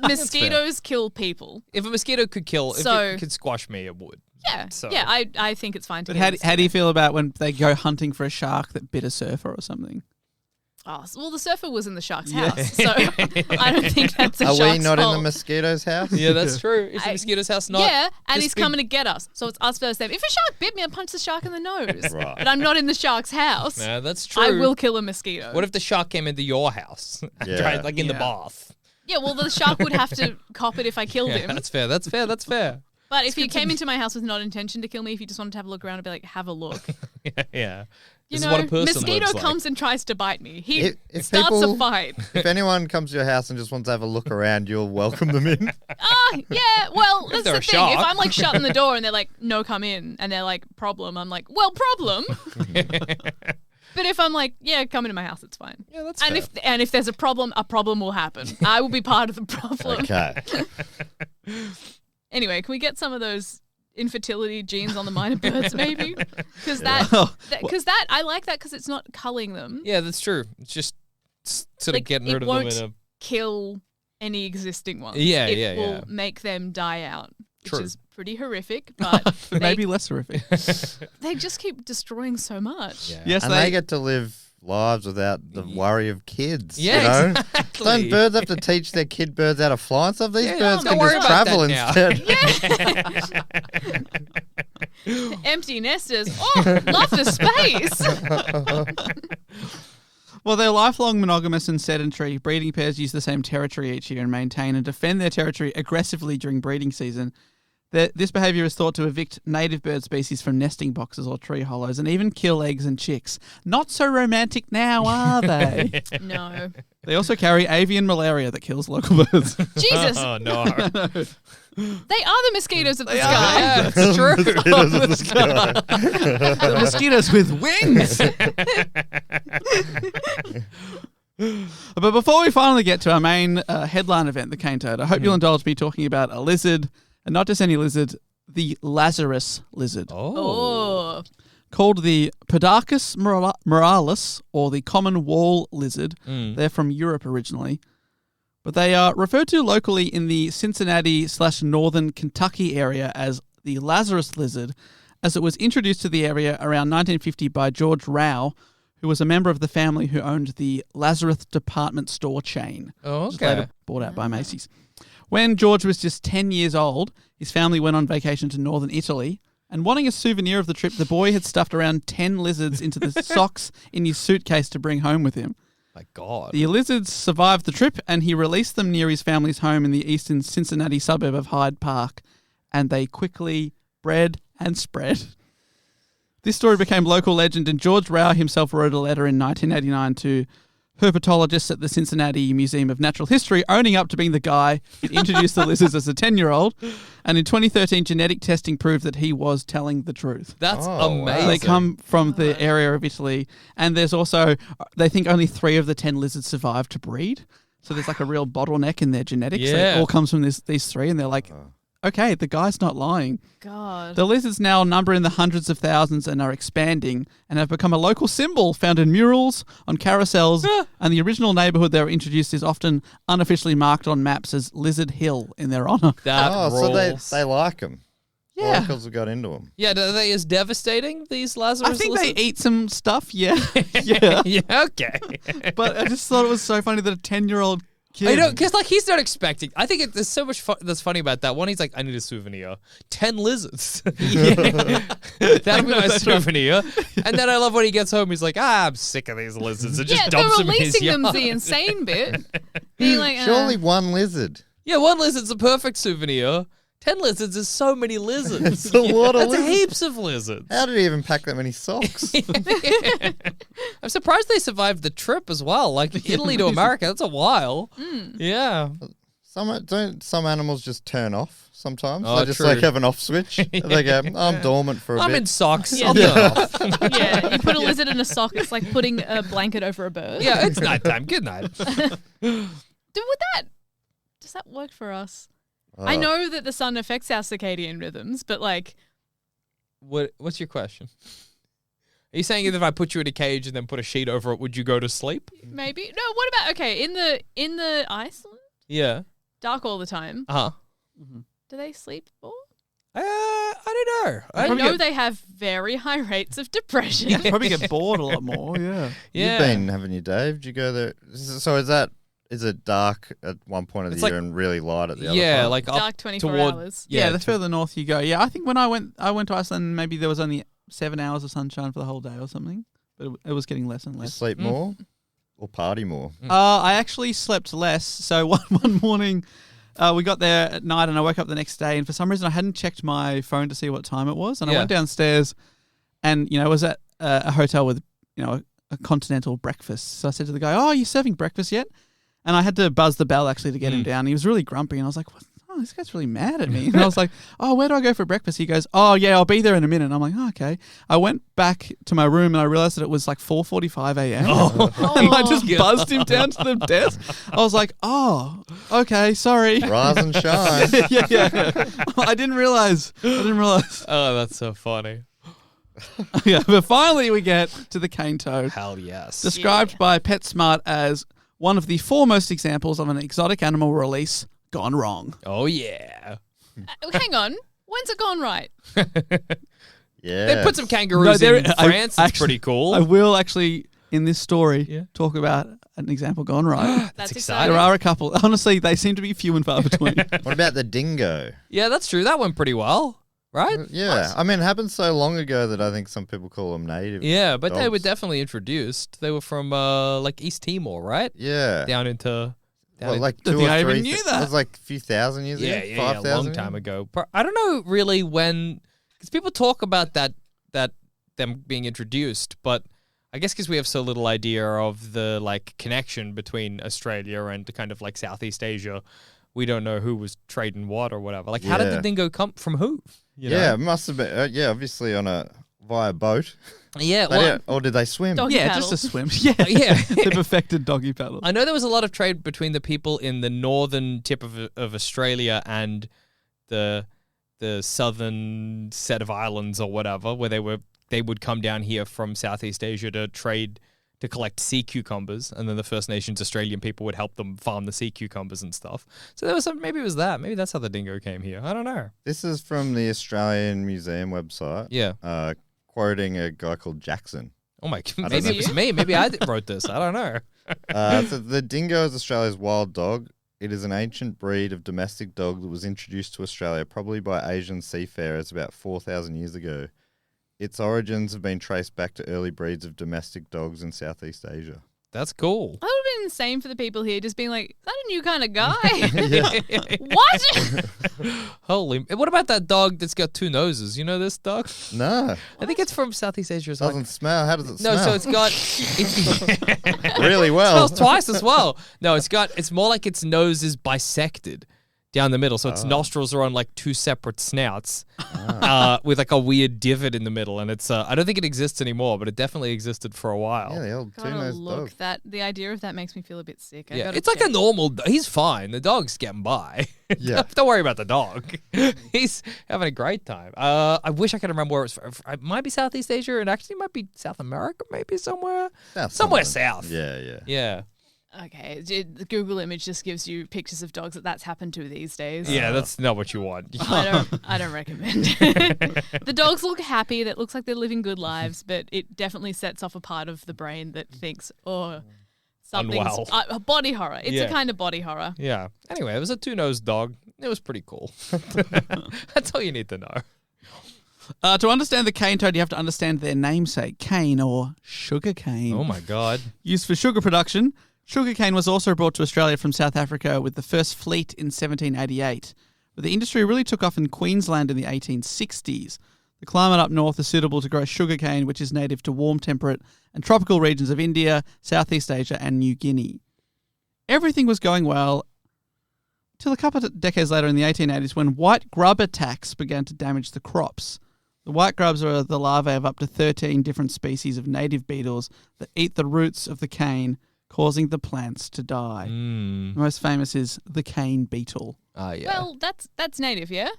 mosquitoes kill people. If a mosquito could kill, if So- it could squash me, it would. Yeah, So- yeah. I think it's fine to. But kill how do you mosquitoes. feel about when they go hunting for a shark that bit a surfer or something? Oh, well, the surfer was in the shark's Yeah. house, so I don't think that's a Are shark's we not in fault. the mosquito's house? Yeah, that's true. Is the I- mosquito's house not? Yeah, and just he's been- coming to get us, so it's us versus them. If a shark bit me, I'd punch the shark in the nose. Right. But I'm not in the shark's house. No, that's true. I will kill a mosquito. What if the shark came into your house? Yeah. Tried, like in the Yeah. bath. Yeah, well, the shark would have to cop it if I killed Yeah, him. that's fair. That's fair. That's fair. But if you came into my house with not intention to kill me, if you just wanted to have a look around and be like, have a look. Yeah. You This know, is what a person mosquito lives like. comes and tries to bite me. He If starts people- a fight. If anyone comes to your house and just wants to have a look around, you'll welcome them in. Yeah, well, that's they're the a thing. If shark. I'm like shutting the door and they're like, no, come in, and they're like, problem, I'm like, well, problem. But if I'm like, yeah, come into my house, it's fine. Yeah, that's And fair. if there's a problem will happen. I will be part of the problem. Okay. Anyway, can we get some of those infertility genes on the minor birds, maybe? Because Oh, that I like that because it's not culling them. Yeah, that's true. It's just sort Like, of getting it rid of them won't in a. Kill any existing ones. Yeah, it yeah, will yeah. make them die out, which True. is pretty horrific. But maybe less horrific. they just keep destroying so much. Yeah. Yes, And they get to live lives without the worry of kids. Yeah, you know? exactly. Don't birds have to teach their kid birds how to fly and stuff? These Yeah, birds don't can worry just about travel that now. instead. Empty nesters. Oh, love the space. Well, they're lifelong monogamous and sedentary. Breeding pairs use the same territory each year and maintain and defend their territory aggressively during breeding season. This behaviour is thought to evict native bird species from nesting boxes or tree hollows and even kill eggs and chicks. Not so romantic now, are they? No. They also carry avian malaria that kills local birds. Jesus. Oh no. They are the mosquitoes of the They sky. Yeah, it's true. The mosquitoes with wings. But before we finally get to our main headline event, the cane toad, I hope you'll indulge me talking about a lizard, and not just any lizard, the Lazarus lizard, Oh. called the Podacus moralis, or the common wall lizard. They're from Europe originally. But they are referred to locally in the Cincinnati/Northern Kentucky area as the Lazarus Lizard, as it was introduced to the area around 1950 by George Rao, who was a member of the family who owned the Lazarus department store chain, Oh, which was okay. later bought out by Macy's. When George was just 10 years old, his family went on vacation to northern Italy, and wanting a souvenir of the trip, the boy had stuffed around 10 lizards into the socks in his suitcase to bring home with him. My God. The lizards survived the trip, and he released them near his family's home in the eastern Cincinnati suburb of Hyde Park, and they quickly bred and spread. This story became local legend, and George Rao himself wrote a letter in 1989 to herpetologists at the Cincinnati Museum of Natural History, owning up to being the guy who introduced the lizards as a 10-year-old. And in 2013, genetic testing proved that he was telling the truth. That's Oh, wow. amazing. They come from the area of Italy, and there's also, they think only 3 of the 10 lizards survive to breed. So there's like a real bottleneck in their genetics. Yeah. It all comes from these 3, and they're like, okay, the guy's not lying. God. The lizards now number in the hundreds of thousands and are expanding and have become a local symbol found in murals, on carousels, and the original neighbourhood they were introduced is often unofficially marked on maps as Lizard Hill in their honour. That Oh, so rules. they like them. Yeah. Locals have got into them. Yeah, are they as devastating, these Lazarus I think lizards? they eat some stuff, yeah. Yeah. Yeah, okay. But I just thought it was so funny that a 10-year-old kid. I know, because like he's not expecting. I think there's so much that's funny about that. One, he's like, I need a souvenir. 10 lizards. That'll be my souvenir. And then I love when he gets home. He's like, I'm sick of these lizards. And just dumps them in his releasing yard. them's the insane bit. Being like, Surely one lizard. Yeah, 1 lizard's a perfect souvenir. 10 lizards is so many lizards. It's a lot of That's lizards. heaps of lizards. How did he even pack that many socks? I'm surprised they survived the trip as well. Like Italy to America, that's a while. Yeah. Some animals just turn off sometimes? Oh, They just true. like have an off switch. They go, I'm dormant for a I'm bit. in socks. Yeah. I'll turn off. yeah, you put a lizard in a sock. It's like putting a blanket over a bird. Yeah, it's nighttime. Good night. Does that work for us? I know that the sun affects our circadian rhythms, but like, What's your question? Are you saying that if I put you in a cage and then put a sheet over it, would you go to sleep? maybe no. What about in the Iceland, Yeah. dark all the time? Uh-huh. Do they sleep more? I don't know. I probably know get- they have very high rates of depression. Probably get bored a lot more. Yeah. You've been, haven't you, Dave? Did you go there? So is it dark at one point of It's the like- year and really light at the other Yeah, part? like up Dark 24 toward, hours. Yeah, the further north you go. Yeah, I think when I went to Iceland, maybe there was only 7 hours of sunshine for the whole day or something. But it was getting less and You less. sleep more or party more? I actually slept less. So one morning, we got there at night, and I woke up the next day, and for some reason I hadn't checked my phone to see what time it was, and I Yeah. went downstairs, and I was at a hotel with a continental breakfast. So I said to the guy, "Oh, are you serving breakfast yet?" And I had to buzz the bell actually to get him down. He was really grumpy, and I was like, "Oh, this guy's really mad at me." And I was like, "Oh, where do I go for breakfast?" He goes, "Oh, yeah, I'll be there in a minute." And I'm like, "Oh, okay." I went back to my room and I realized that it was like 4:45 a.m. And I just buzzed him down to the desk. I was like, "Oh, okay, sorry." Rise and shine. yeah. I didn't realize. Oh, that's so funny. Yeah, but finally we get to the cane toad, Hell yes. described by PetSmart as one of the foremost examples of an exotic animal release gone wrong. Oh, yeah. Hang on, when's it gone right? Yeah. They put some kangaroos in France. It's pretty cool. I will actually, in this story, Yeah. talk about an example gone right. That's exciting. There are a couple. Honestly, they seem to be few and far between. What about the dingo? Yeah, that's true. That went pretty well, right? Yeah. I mean, it happened so long ago that I think some people call them native. Yeah, but they were dogs. definitely introduced. They were from like East Timor, right? Yeah. Down into Well, like Don't 2 think or I 3. even knew that. It was like a few thousand years ago. yeah, 5,000 a long time ago. But I don't know really when, because people talk about that them being introduced, but I guess because we have so little idea of the like connection between Australia and kind of like Southeast Asia, we don't know who was trading what or whatever. Like, how did the Yeah. dingo come from who? You know? Yeah, it must have been. Yeah, obviously via boat. Yeah. They Well, did- or did they swim? Doggy Yeah, paddle. just a swim. Yeah, yeah. they perfected doggy paddle. I know there was a lot of trade between the people in the northern tip of Australia and the southern set of islands or whatever, where they would come down here from Southeast Asia to trade to collect sea cucumbers, and then the First Nations Australian people would help them farm the sea cucumbers and stuff. So there was maybe it was that. Maybe that's how the dingo came here. I don't know. This is from the Australian Museum website. Yeah. Quoting a guy called Jackson. Oh my. I Maybe don't it was me. Maybe I wrote this. I don't know. So the dingo is Australia's wild dog. It is an ancient breed of domestic dog that was introduced to Australia probably by Asian seafarers about 4,000 years ago. Its origins have been traced back to early breeds of domestic dogs in Southeast Asia. That's cool. That would have been insane for the people here, just being like, "Is that a new kind of guy?" What? Holy. What about that dog that's got 2 noses? You know this dog? No, I think it's from Southeast Asia. It's doesn't like, smell. How does it no, smell? so it's got really well. smells twice as well. No, it's more like its nose is bisected down the middle, so its nostrils are on like 2 separate snouts, with like a weird divot in the middle. And it's I don't think it exists anymore, but it definitely existed for a while. Yeah, the old Gotta two-nosed look, dog. the idea of that makes me feel a bit sick. I Yeah, gotta it's like check. a normal. He's fine. The dog's getting by. Yeah. Don't worry about the dog. He's having a great time. I wish I could remember where it's from. It might be Southeast Asia, and actually might be South America, maybe somewhere Somewhere south. Yeah. Yeah. Okay, the Google image just gives you pictures of dogs that's happened to these days. Yeah, that's not what you want. I don't recommend. The dogs look happy. That looks like they're living good lives, but it definitely sets off a part of the brain that thinks, "Oh, Something's unwell. a body horror. It's Yeah. a kind of body horror. Yeah. Anyway, it was a two-nosed dog. It was pretty cool. That's all you need to know. To understand the cane toad, you have to understand their namesake, cane or sugar cane. Oh my God. Used for sugar production, sugar cane was also brought to Australia from South Africa with the first fleet in 1788. But the industry really took off in Queensland in the 1860s. The climate up north is suitable to grow sugarcane, which is native to warm, temperate and tropical regions of India, Southeast Asia and New Guinea. Everything was going well till a couple of decades later in the 1880s when white grub attacks began to damage the crops. The white grubs are the larvae of up to 13 different species of native beetles that eat the roots of the cane, causing the plants to die. The most famous is the cane beetle. Yeah. Well, that's native, yeah?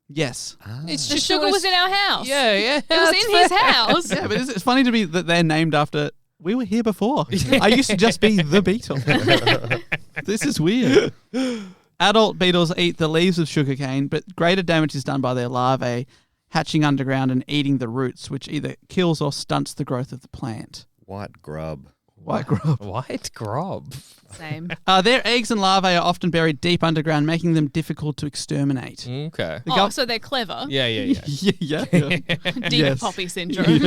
Yes. It's The just sugar was in our house. Yeah, yeah. It was in his house. Yeah, but it's funny to me that they're named after... We were here before. I used to just be the beetle. This is weird. Adult beetles eat the leaves of sugarcane, but greater damage is done by their larvae hatching underground and eating the roots, which either kills or stunts the growth of the plant. White grub. White grub. White grub. Same. Their eggs and larvae are often buried deep underground, making them difficult to exterminate. Okay. Oh, so they're clever. Yeah, yeah, yeah. yeah. Deep Yes. poppy syndrome.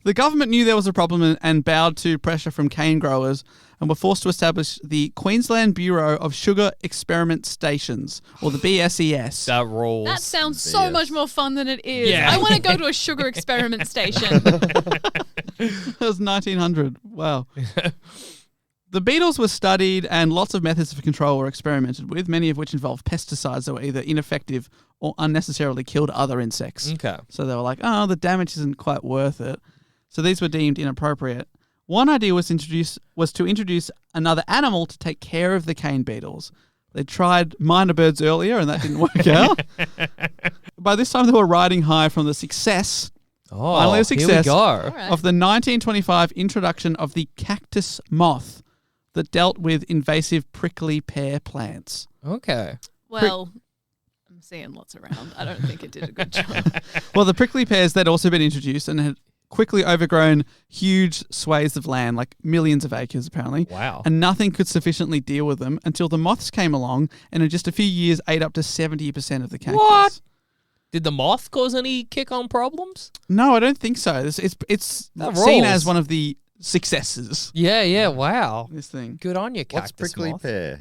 The government knew there was a problem and bowed to pressure from cane growers and were forced to establish the Queensland Bureau of Sugar Experiment Stations, or the BSES. That rules. That sounds so Yes. much more fun than it is. Yeah. I want to go to a sugar experiment station. That was 1900. Wow. The beetles were studied and lots of methods of control were experimented with, many of which involved pesticides that were either ineffective or unnecessarily killed other insects. Okay. So they were like, oh, the damage isn't quite worth it. So these were deemed inappropriate. One idea was to introduce another animal to take care of the cane beetles. They tried minor birds earlier and that didn't work out. By this time they were riding high from the success Oh, Finally a success. Here we go. All right. of the 1925 introduction of the cactus moth that dealt with invasive prickly pear plants. Okay. Well, I'm seeing lots around. I don't think it did a good job. Well, the prickly pears, they'd also been introduced and had quickly overgrown huge swathes of land, like millions of acres apparently. Wow. And nothing could sufficiently deal with them until the moths came along and in just a few years ate up to 70% of the cactus. What? Did the moth cause any kick-on problems? No, I don't think so. It's That seen rolls. as one of the successes. Yeah, yeah. Wow. This thing. Good on you, What's cactus prickly moth. pear?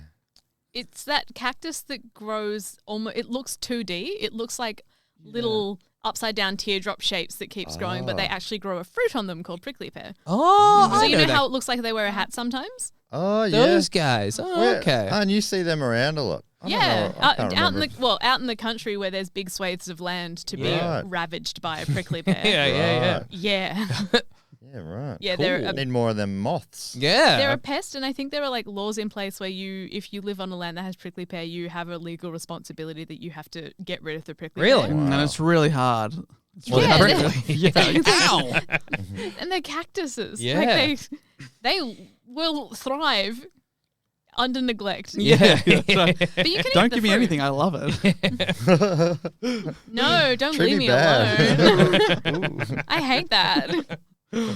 It's that cactus that grows almost. It looks 2D. It looks like little upside down teardrop shapes that keeps growing, but they actually grow a fruit on them called prickly pear. Oh, So I you know know that. how it looks like they wear a hat sometimes? Oh, yeah. Those guys. Oh, okay. And you see them around a lot. I don't Yeah, know, I can't out in remember. out in the country where there's big swathes of land to Yeah. be ravaged by a prickly pear. yeah, yeah, Right. Yeah, Yeah, right. yeah. Cool. They're Need more of them moths. yeah. they're a pest, and I think there are like laws in place where if you live on a land that has prickly pear, you have a legal responsibility that you have to get rid of the prickly Really? pear. And it's really hard. It's Well, really Yeah, hard. Yeah. Ow! And they're cactuses. Yeah. Like they will thrive under neglect. Yeah. That's right. But you can eat Don't the give me fruit. anything. I love it. No, don't Treat leave me me bad. alone. I hate that.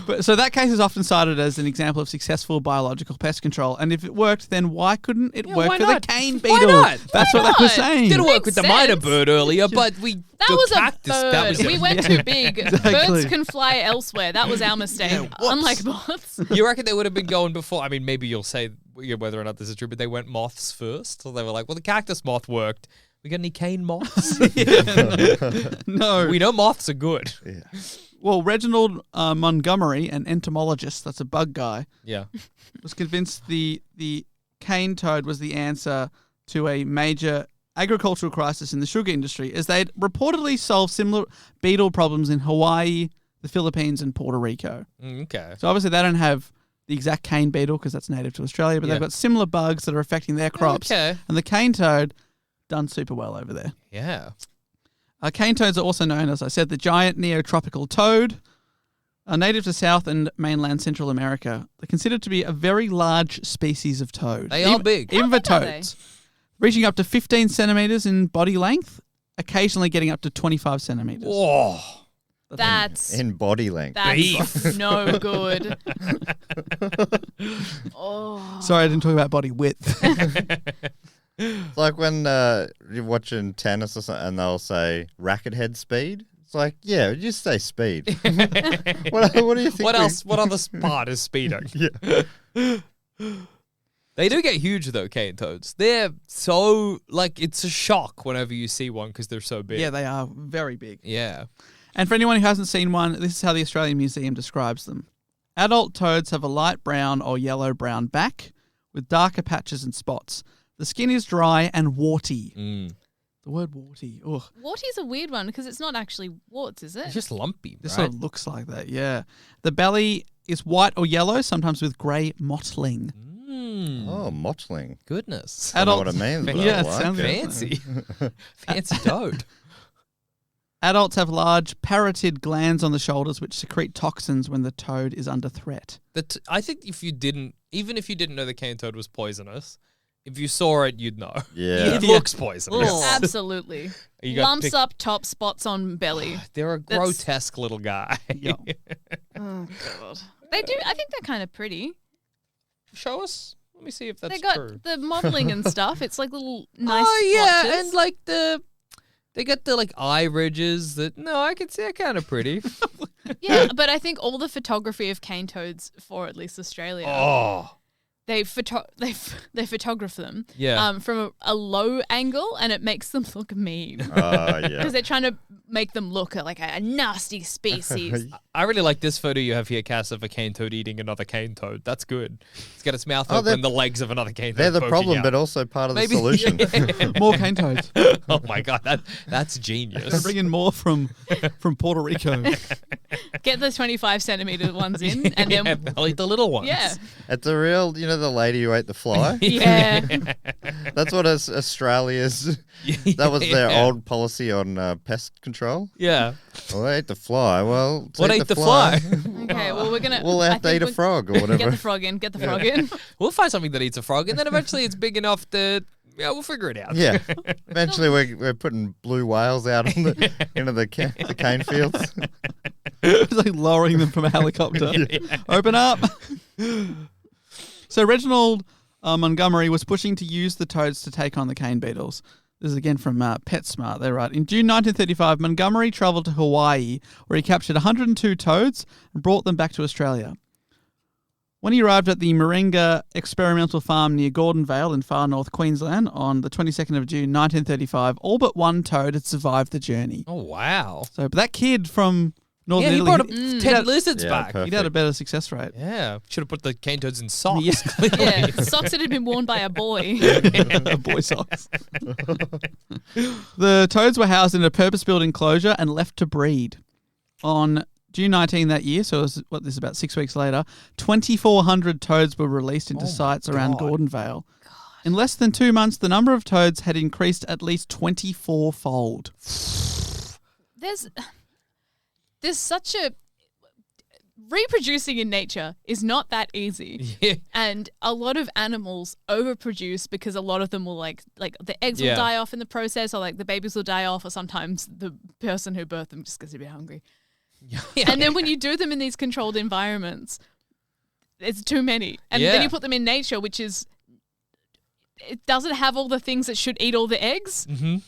But so that case is often cited as an example of successful biological pest control. And if it worked, then why couldn't it Yeah, work why for not? the cane Why beetle? not? That's Why what they were not? saying. Didn't work Makes with the minor sense. bird earlier, but That the was cactus, a bird. that was We went too big. Exactly. Birds can fly elsewhere. That was our mistake. Unlike moths. You reckon they would have been going before? I mean, maybe you'll say whether or not this is true, but they went moths first. So they were like, well, the cactus moth worked. We got any cane moths? No. We know moths are good. Yeah. Well, Reginald Montgomery, an entomologist, that's a bug guy, Yeah. was convinced the cane toad was the answer to a major agricultural crisis in the sugar industry, as they'd reportedly solved similar beetle problems in Hawaii, the Philippines, and Puerto Rico. Okay. So obviously they don't have the exact cane beetle because that's native to Australia, but Yeah. they've got similar bugs that are affecting their crops. Okay. And the cane toad done super well over there. Yeah. Cane toads are also known, as I said, the giant neotropical toad, are native to South and mainland Central America. They're considered to be a very large species of toad. They are big. Even How for big are they? toads. Reaching up to 15 centimetres in body length, occasionally getting up to 25 centimetres. Whoa. That's in body length. that's no good. Oh. Sorry, I didn't talk about body width. It's like when you're watching tennis or something and they'll say racket head speed. It's like, yeah, just say speed. what do you think? What else? What other spot is speeding? Yeah. They do get huge though, cane toads. They're so like it's a shock whenever you see one because they're so big. Yeah, they are very big. Yeah. And for anyone who hasn't seen one, this is how the Australian Museum describes them. Adult toads have a light brown or yellow-brown back with darker patches and spots. The skin is dry and warty. The word warty. Ugh. Warty's a weird one because it's not actually warts, is it? It's just lumpy, This right? sort of looks like that, yeah. The belly is white or yellow, sometimes with grey mottling. Oh, mottling. Goodness. I don't know what it means, but Yeah, I it like sounds it. Fancy. Fancy toad. Adults have large parotid glands on the shoulders which secrete toxins when the toad is under threat. I think even if you didn't know the cane toad was poisonous, if you saw it, you'd know. Yeah. It looks poisonous. Ugh. Absolutely. You got Lumps picked- up top, spots on belly. They're a That's- grotesque little guy. Yeah. Oh god. They do. I think they're kind of pretty. Show us. Let me see if that's They got true. the modeling and stuff. It's like little nice. Oh yeah, splotches. and like they got the like eye ridges that I can see are kind of pretty. Yeah, but I think all the photography of cane toads for at least Australia, Oh, they photograph them yeah. from a low angle, and it makes them look mean Oh, yeah. because they're trying to make them look like a nasty species. I really like this photo you have here, Cass, of a cane toad eating another cane toad. That's good. It's got its mouth Oh, open, the legs of another cane toad. They're the poking problem, out. but also part of the Maybe solution. More cane toads. Oh my god, that's genius. Bring in more from Puerto Rico. Get the 25 centimeter ones in, and then Yeah, they'll eat the little ones. yeah, It's a real, the lady who ate the fly? yeah. That's what Australia's, that was their old policy on pest control. Yeah. Well, they ate the fly. Well, What eat ate the fly? Okay, well we're gonna. We'll I have to think eat a we- frog or Get whatever. the frog in. Get the frog in. We'll find something that eats a frog, and then eventually it's big enough to. Yeah, we'll figure it out. Yeah. Eventually, we're putting blue whales out on into the cane fields. It's like lowering them from a helicopter. Open up. So Reginald Montgomery was pushing to use the toads to take on the cane beetles. This is again from PetSmart. They're right. In June 1935, Montgomery travelled to Hawaii, where he captured 102 toads and brought them back to Australia. When he arrived at the Moringa Experimental Farm near Gordonvale in far north Queensland on the 22nd of June 1935, all but one toad had survived the journey. Oh wow. So, but that kid from Northern Yeah, he Italy, brought he'd 10 had- lizards Yeah, back. perfect. he'd had a better success rate. Yeah. Should have put the cane toads in socks. Yeah. clearly. Yeah, socks that had been worn by a boy. Boy socks. The toads were housed in a purpose-built enclosure and left to breed. On June 19 that year, so it was, this is about 6 weeks later, 2,400 toads were released into Oh sites my around God. Gordonvale. In less than 2 months, the number of toads had increased at least 24-fold. There's such a reproducing in nature is not that easy. Yeah. And a lot of animals overproduce because a lot of them will like the eggs Yeah. will die off in the process, or like the babies will die off, or sometimes the person who birthed them just gets a bit hungry. Yeah. And then when you do them in these controlled environments, it's too many. And Yeah. then you put them in nature, which is it doesn't have all the things that should eat all the eggs. Mhm.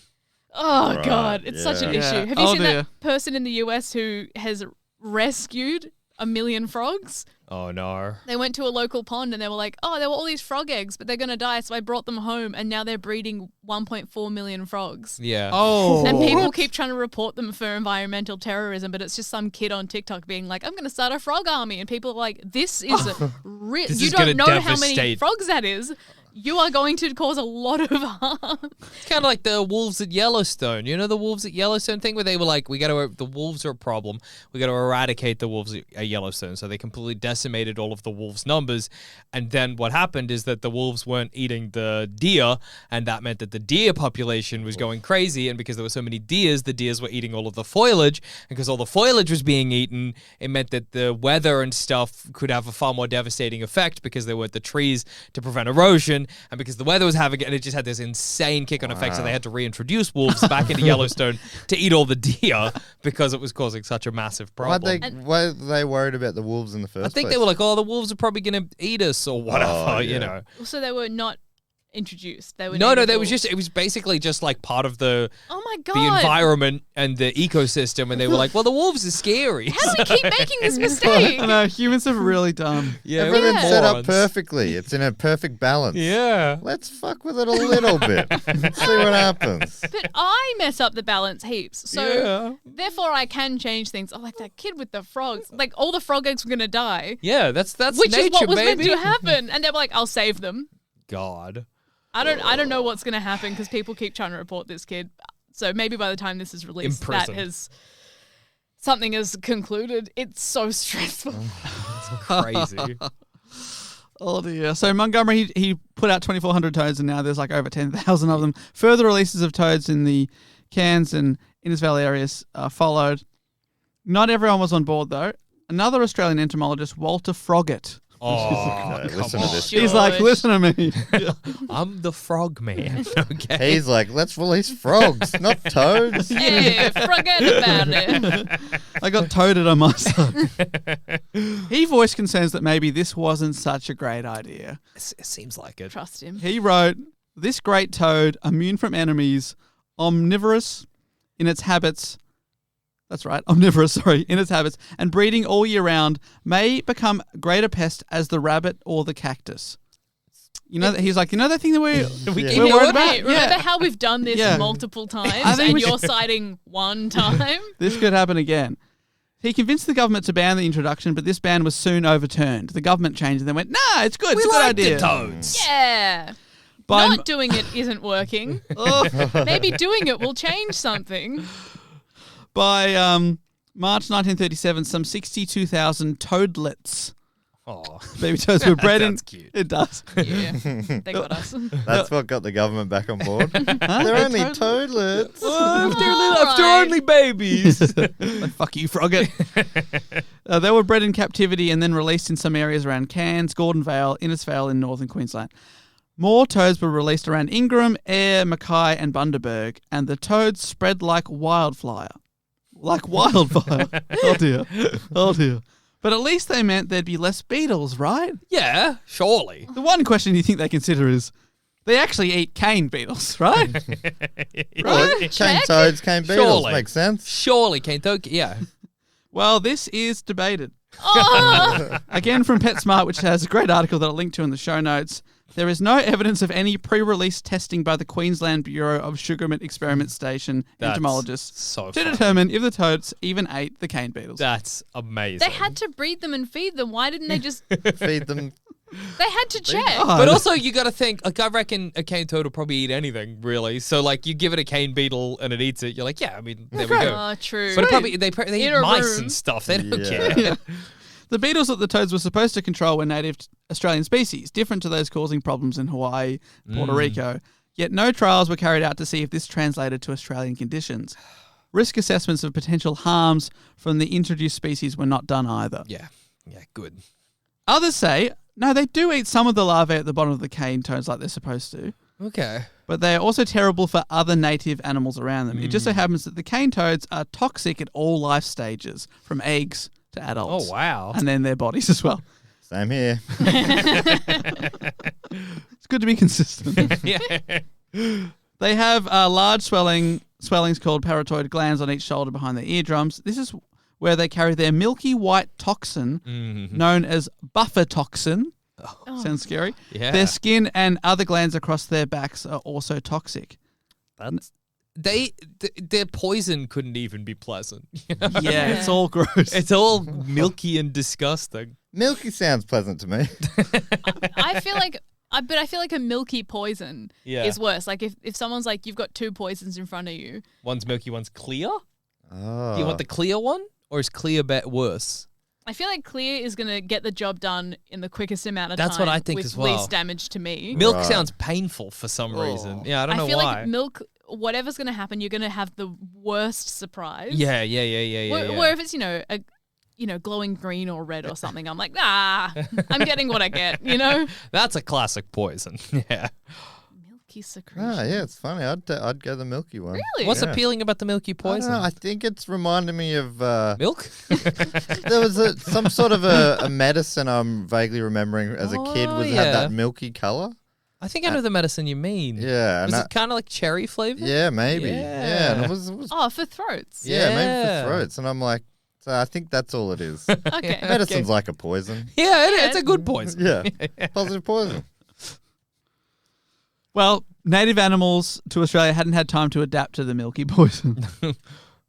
Oh Right, God, it's such an yeah. issue. Yeah. Have you Oh, seen dear. that person in the US who has rescued 1 million frogs? Oh no. They went to a local pond and they were like, oh, there were all these frog eggs, but they're going to die. So I brought them home and now they're breeding 1.4 million frogs. Yeah. Oh. And people keep trying to report them for environmental terrorism, but it's just some kid on TikTok being like, I'm going to start a frog army. And people are like, this is real. This You is gonna don't know how many devastate- frogs that is. You are going to cause a lot of harm. It's kind of like the wolves at Yellowstone. You know the wolves at Yellowstone thing where they were like, the wolves are a problem. We got to eradicate the wolves at Yellowstone. So they completely decimated all of the wolves' numbers. And then what happened is that the wolves weren't eating the deer, and that meant that the deer population was going crazy. And because there were so many deers, the deers were eating all of the foliage. And because all the foliage was being eaten, it meant that the weather and stuff could have a far more devastating effect because there weren't the trees to prevent erosion. Yellowstone, and because the weather was having it, and it just had this insane kick-on effect, so they had to reintroduce wolves back into Yellowstone to eat all the deer because it was causing such a massive problem. Why are they worried about the wolves in the first place? I think they were like, oh, the wolves are probably going to eat us or whatever, you know. So they were not introduced. They were No, it was basically just like part of the oh my God. the environment and the ecosystem, and they were like, well, the wolves are scary. How do we keep making this mistake? I know, humans are really dumb. Yeah, everything's set up morons. perfectly. It's in a perfect balance. Yeah. Let's fuck with it a little bit. See what happens. But I mess up the balance heaps. So therefore I can change things. Oh, like that kid with the frogs. Like all the frog eggs were going to die. Yeah, that's Which nature, is what was baby. meant to happen. And they were like, I'll save them. God. I don't know what's going to happen because people keep trying to report this kid. So maybe by the time this is released, something has concluded. It's so stressful. Crazy. Oh dear. So Montgomery, he put out 2,400 toads, and now there's like over 10,000 of them. Further releases of toads in the Cairns and Innisfail areas followed. Not everyone was on board though. Another Australian entomologist, Walter Froggatt. Oh, Okay, listen to this. He's like, listen to me. I'm the frog man. Okay. He's like, let's release frogs, not toads. Yeah, forget about it. I got toaded on my side. He voiced concerns that maybe this wasn't such a great idea. It seems like it. Trust him. He wrote, this great toad, immune from enemies, omnivorous in its habits, that's right, omnivorous, in its habits, and breeding all year round, may become a greater pest as the rabbit or the cactus. You know, he's like, you know that thing that we're worried about? Hey, remember how we've done this multiple times and you're citing one time? This could happen again. He convinced the government to ban the introduction, but this ban was soon overturned. The government changed and they went, nah, it's good, it's a good idea. The toads. Yeah. Not doing it isn't working. Maybe doing it will change something. By March 1937, some 62,000 toadlets, baby toads, were bred in. Cute. It does. Yeah, they got us. That's what got the government back on board. They're only toadlets. After only babies. Fuck you, Froggatt. They were bred in captivity and then released in some areas around Cairns, Gordon Vale, Innisfail in northern Queensland. More toads were released around Ingram, Ayr, Mackay and Bundaberg, and the toads spread like wildfire. Like wildfire. Oh dear. Oh dear. But at least they meant there'd be less beetles, right? Yeah, surely. The one question you think they consider is, they actually eat cane beetles, right? Right? Cane toads, cane beetles. Surely. Makes sense. Surely, Kane. Yeah. Well, this is debated. Again from PetSmart, which has a great article that I'll link to in the show notes. There is no evidence of any pre-release testing by the Queensland Bureau of Sugarmint Experiment Station entomologists to determine if the toads even ate the cane beetles. That's amazing. They had to breed them and feed them. Why didn't they just... Feed them. They had to check. But also, you got to think, like, I reckon a cane toad will probably eat anything, really. So, like, you give it a cane beetle and it eats it, you're like, yeah, I mean, there we go. Oh, true. But they eat mice room. and stuff. They don't care. Yeah. The beetles that the toads were supposed to control were native Australian species, different to those causing problems in Hawaii, Puerto Rico. Yet no trials were carried out to see if this translated to Australian conditions. Risk assessments of potential harms from the introduced species were not done either. Yeah, good. Others say, no, they do eat some of the larvae at the bottom of the cane toads like they're supposed to. Okay. But they are also terrible for other native animals around them. It just so happens that the cane toads are toxic at all life stages, from eggs to adults. Oh, wow. And then their bodies as well. Same here. It's good to be consistent. Yeah. They have large swellings called parotoid glands on each shoulder behind their eardrums. This is where they carry their milky white toxin known as buffer toxin. Oh. Sounds scary. Yeah. Their skin and other glands across their backs are also toxic. Their poison couldn't even be pleasant. Yeah, it's all gross. It's all milky and disgusting. Milky sounds pleasant to me. I feel like a milky poison is worse. Like if someone's like, you've got two poisons in front of you. One's milky, one's clear. Oh. Do you want the clear one, or is clear worse? I feel like clear is going to get the job done in the quickest amount of time. That's what I think with as well. Least damage to me. Milk sounds painful for some reason. Yeah, I don't know why. I feel like milk, whatever's going to happen, you're going to have the worst surprise. Yeah. Where if it's, glowing green or red or something. I'm like, nah, I'm getting what I get, That's a classic poison. Yeah. Milky secretion. Ah, yeah, it's funny. I'd go the milky one. Really? What's Yeah. appealing about the milky I poison? don't know, I think it's reminding me of Milk? there was some sort of a medicine I'm vaguely remembering as a kid Oh, had yeah. that milky color. I think I know the medicine you mean. Yeah, Was and it kind of like cherry flavor? yeah, maybe. Yeah, and Yeah. it was Oh, for throats. yeah, maybe Yeah. for throats. And I'm like, so I think that's all it is. Okay. Medicine's like a poison. Yeah, Yeah. it's a good poison. Yeah, positive poison. Well, native animals to Australia hadn't had time to adapt to the milky poison.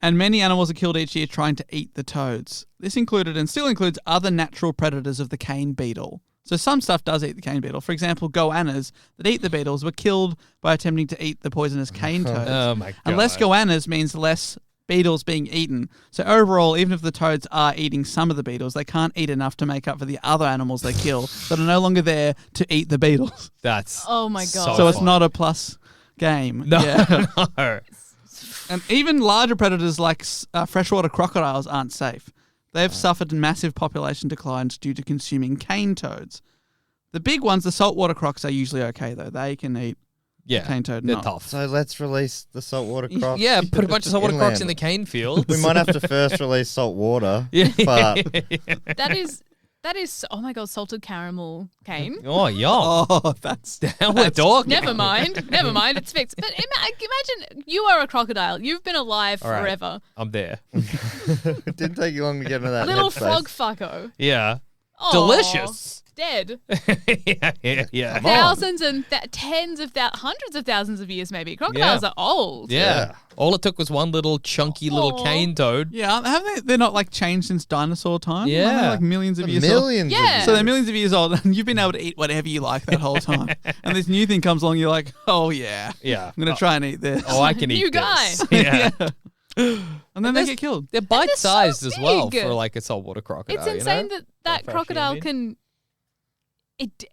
And many animals are killed each year trying to eat the toads. This included and still includes other natural predators of the cane beetle. So some stuff does eat the cane beetle. For example, goannas that eat the beetles were killed by attempting to eat the poisonous cane toads. Oh my god. And less goannas means less beetles being eaten. So overall, even if the toads are eating some of the beetles, they can't eat enough to make up for the other animals they kill that are no longer there to eat the beetles. That's Oh my God. So it's funny. not a plus game. No, Yeah. no. And even larger predators like freshwater crocodiles aren't safe. They've suffered massive population declines due to consuming cane toads. The big ones, the saltwater crocs, are usually okay, though. They can eat Yeah, cane toad. they're not. tough. So let's release the saltwater crocs. Yeah, put a bunch of saltwater crocs Inland. in the cane fields. We might have to first release salt water, Yeah. but That is, oh my God, salted caramel cane. Oh, yum. Oh, that's... Now we're talking. Never mind. It's fixed. But imagine you are a crocodile. You've been alive All right. forever. I'm there. it didn't take you long to get into that Little headspace. frog fucko. Yeah. Aw, Delicious. Dead. Yeah. Come on. Thousands and hundreds of thousands of years maybe. Crocodiles are old. Yeah. Yeah. All it took was one little chunky little Aw. cane toad. Yeah, haven't they're not like changed since dinosaur time? Yeah. Aren't they, like millions of years old. Millions. Yeah. Of years. So they're millions of years old, and you've been able to eat whatever you like that whole time. And this new thing comes along, you're like, oh yeah, Yeah. I'm gonna try and eat this. Oh, I can eat New guy. this. Yeah. And then they get killed. They're bite-sized so as well big. for like a saltwater crocodile. It's insane you know? that fresh crocodile human. can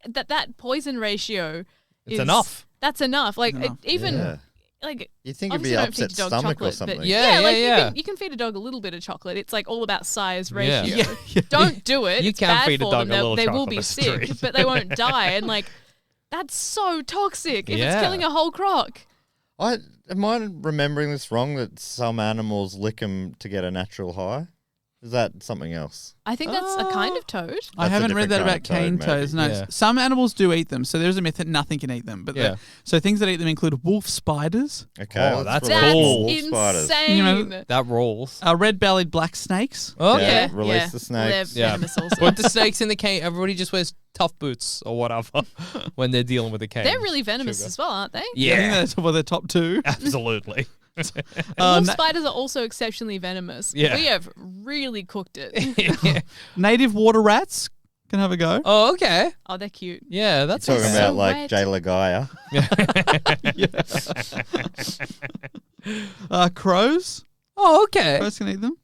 that poison ratio It's is enough. That's enough. Like Enough. even Yeah. like You think it'd obviously be don't upset feed your dog stomach chocolate, or something. but Yeah, like yeah. You can feed a dog a little bit of chocolate. It's like all about size Yeah. ratio. Yeah. Don't do it. You It's can bad feed a for dog them. a little They will chocolate, be that's sick, true. but they won't die. And like that's so toxic if Yeah. it's killing a whole croc. Am I remembering this wrong? That some animals lick them to get a natural high? Is that something else? I think that's a kind of toad. I That's a haven't read that different about cane kind of toad, toads. No, Yeah. some animals do eat them. So there's a myth that nothing can eat them. But Yeah. so things that eat them include wolf spiders, Okay, Oh, let's that's release cool. wolf That's spiders. insane. You know, That rolls. red-bellied black snakes. Oh, Yeah. okay. Release the snakes. They're Yeah. venomous also. Put the snakes in the cane. Everybody just wears tough boots or whatever when they're dealing with the cane. They're really venomous Sugar. as well, aren't they? I think Yeah, that's one of the top two. absolutely. Wolf spiders are also exceptionally venomous. Yeah. We have really cooked it. Native water rats can have a go. Oh, okay. Oh, they're cute. Yeah, that's Talking So about like wet. Jay Lagaya. Crows. Oh, okay. Crows can eat them.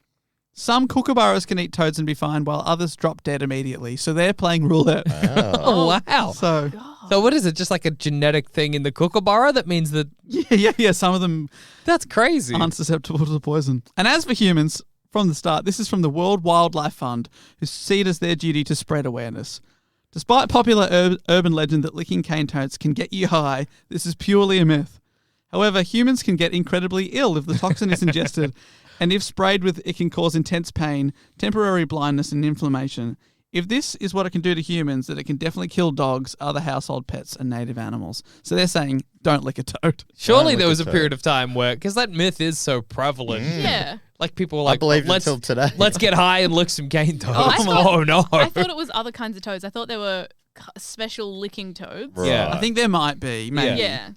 Some kookaburras can eat toads and be fine, while others drop dead immediately. So they're playing roulette. Oh. Oh, wow. So So what is it? Just like a genetic thing in the kookaburra that means that yeah. Some of them that's crazy. aren't susceptible to the poison. And as for humans, from the start, this is from the World Wildlife Fund, who see it as their duty to spread awareness. Despite popular urban legend that licking cane toads can get you high, this is purely a myth. However, humans can get incredibly ill if the toxin is ingested, and if sprayed with, it can cause intense pain, temporary blindness, and inflammation. If this is what it can do to humans, then it can definitely kill dogs, other household pets, and native animals. So they're saying, don't lick a toad. Surely Don't there lick was a a toad. period of time where, because that myth is so prevalent, Yeah. like people were I like, believed let's, until today. let's get high and lick some cane toads. I thought- Oh, no. I thought it was other kinds of toads. I thought there were special licking toads. Right. Yeah. I think there might be, maybe. Yeah.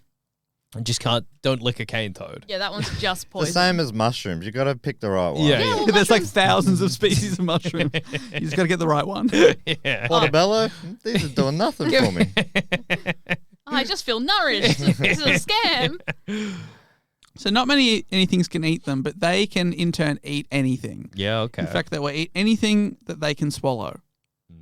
Just don't lick a cane toad. Yeah, that one's just The poison. same as mushrooms. You got to pick the right one. Yeah. Yeah, well, There's like mushrooms- thousands of species of mushroom. You just got to get the right one. Yeah. Portobello, these are doing nothing for me. I just feel nourished. This is a scam. So not any things can eat them, but they can in turn eat anything. Yeah, okay. In fact, they will eat anything that they can swallow.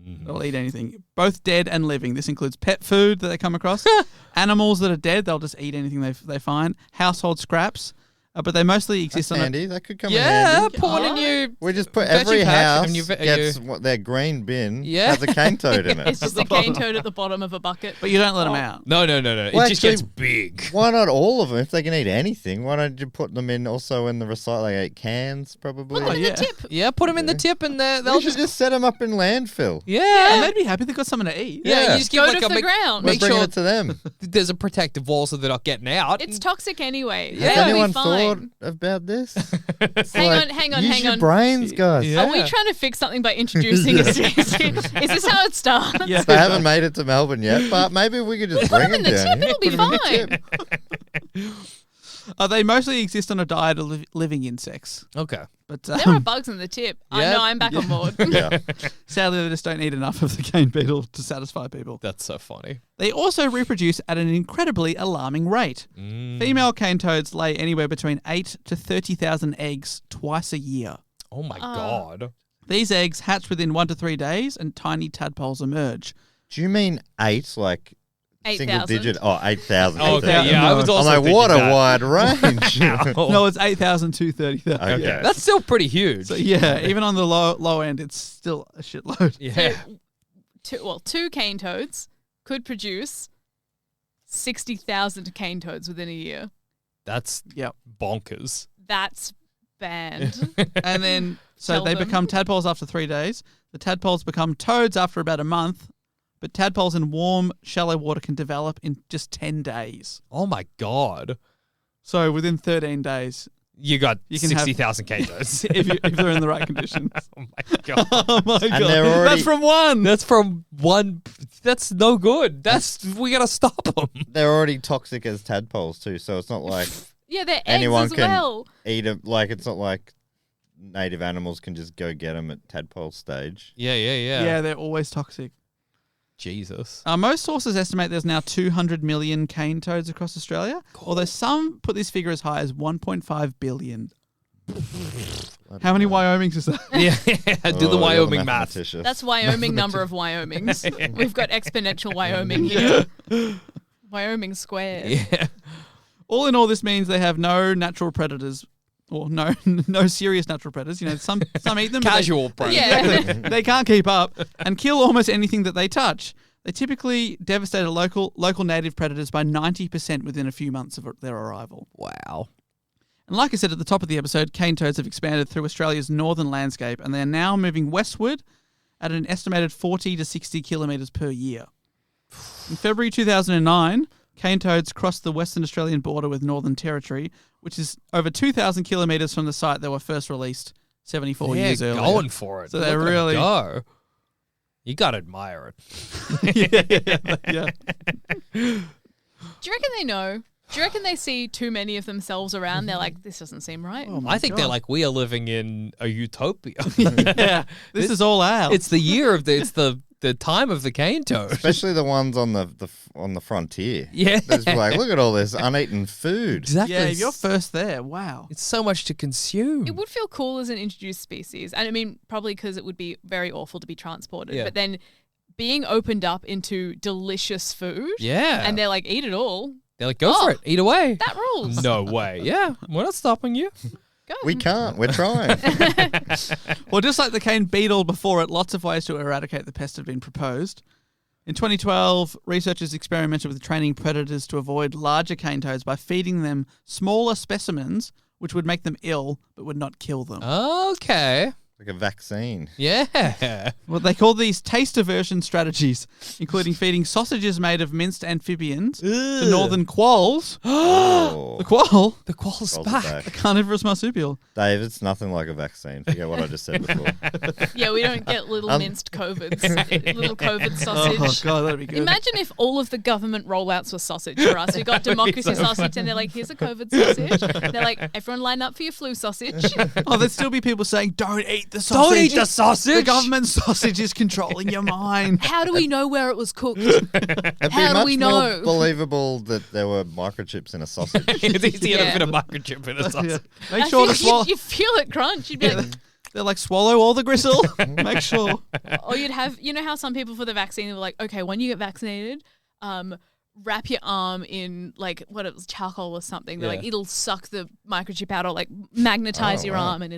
They'll eat anything, both dead and living. This includes pet food that they come across, animals that are dead. They'll just eat anything they find, household scraps, But they mostly That's exist on handy. That could come in Yeah, handy. put one in your. We just put Veggie every patch house and you- gets what their green bin Yeah. has a cane toad in it. It's just a cane toad at the bottom of a bucket. But you don't let them out. No. Well, It just actually- gets big. Why not all of them? If they can eat anything, why don't you put them in also in the recycling cans? Probably. Put them in yeah. the tip. Yeah, put them in the tip and they'll We should just set them up in landfill. Yeah. And they'd be happy they've got something to eat. Yeah, you just give Go like to a the ground. We're make bringing sure it to them. there's a protective wall so they're not getting out. It's toxic anyway. Has They'll anyone be thought fine. about this? Hang on, use hang your on. brains, guys. Yeah. Are we trying to fix something by introducing a species? Is this how it starts? Yeah. They haven't made it to Melbourne yet, but maybe we could just bring them in the down tip, here. it'll be Put 'em in the fine. tip. They mostly exist on a diet of living insects. Okay. But There are bugs in the tip. I Yeah. know, I'm back on board. Yeah. sadly, they just don't eat enough of the cane beetle to satisfy people. That's so funny. They also reproduce at an incredibly alarming rate. Female cane toads lay anywhere between 8 to 30,000 eggs twice a year. Oh my god. These eggs hatch within 1 to 3 days and tiny tadpoles emerge. Do you mean 8, like single 8,000. digit? Oh, 8,000. Oh, okay, yeah, I was I'm also like, thinking what a that. wide range. No, it's 8,000 to 30,000. Okay. That's still pretty huge. So yeah, even on the low end, it's still a shitload. yeah. Two cane toads could produce 60,000 cane toads within a year. That's Yep. bonkers. That's banned. And then, so Tell they them. become tadpoles after 3 days. The tadpoles become toads after about a month. But tadpoles in warm, shallow water can develop in just 10 days. Oh my god. So within 13 days, You got You can have- 60,000 cases. if they're in the right conditions. Oh my god. Oh my god. they're already- That's from one. That's from one. That's no good. We gotta stop them. They're already toxic as tadpoles too, so it's not like Yeah, they're eggs anyone as can well. eat them. Like it's not like native animals can just go get them at tadpole stage. Yeah. Yeah, they're always toxic. Jesus. Most sources estimate there's now 200 million cane toads across Australia, although some put this figure as high as 1.5 billion. How many Wyomings is that? Yeah. Do the Oh, Wyoming you're math. mathematician. That's Wyoming number of Wyomings. We've got exponential Wyoming here. Wyoming squared. Yeah. All in all, this means they have no natural predators, or no serious natural predators. You know, some eat them. but they- Casual, bro. Yeah. Exactly. They can't keep up and kill almost anything that they touch. They typically devastate local native predators by 90% within a few months of their arrival. Wow. And like I said at the top of the episode, cane toads have expanded through Australia's northern landscape, and they are now moving westward at an estimated 40 to 60 kilometres per year. In February 2009, cane toads crossed the Western Australian border with Northern Territory, which is over 2,000 kilometres from the site they were first released 74 Yeah, years earlier. going for it. So Look they at 'em really- go. You gotta admire it. yeah. Do you reckon they know? Do you reckon they see too many of themselves around? They're like, this doesn't seem right. Oh my I think they're God. like, we are living in a utopia. Yeah, this is all ours. It's the year of it's the time of the cane toad. Especially the ones on the frontier. Yeah. They're just like, look at all this uneaten food. Exactly. yeah, if you're first there, wow. It's so much to consume. It would feel cool as an introduced species. And I mean, probably because it would be very awful to be transported. Yeah. But then being opened up into delicious food. Yeah. And they're like, eat it all. They're like, go for it. Eat away. That rules. No way. Yeah. We're not stopping you. Go. We can't. We're trying. Well, just like the cane beetle before it, lots of ways to eradicate the pest have been proposed. In 2012, researchers experimented with training predators to avoid larger cane toads by feeding them smaller specimens, which would make them ill but would not kill them. Okay. Like a vaccine. Yeah. Well, they call these taste aversion strategies, including feeding sausages made of minced amphibians to northern quolls. Oh. The quoll, The qual's Rolls it back. a carnivorous marsupial. Dave, it's nothing like a vaccine. Forget what I just said before. Yeah, we don't get little minced COVIDs. Little COVID sausage. Oh, God, that'd be good. Imagine if all of the government rollouts were sausage for us. We got democracy sausage and they're like, here's a COVID sausage. They're like, everyone line up for your flu sausage. Oh, there'd still be people saying, don't eat the sausage. Don't eat the sausage. The government sausage is controlling your mind. How do we know where it was cooked? It'd How be do much we more know? believable that there were microchips in a sausage. It's easier Yeah. to fit a microchip in a sausage. Yeah. Make sure to swallow. You feel it crunch. You'd be like, They're like, swallow all the gristle. Make sure. or you'd have, you know how some people for the vaccine were like, okay, when you get vaccinated, wrap your arm in like what it was, charcoal or something. They're like, it'll suck the microchip out or like magnetize your arm and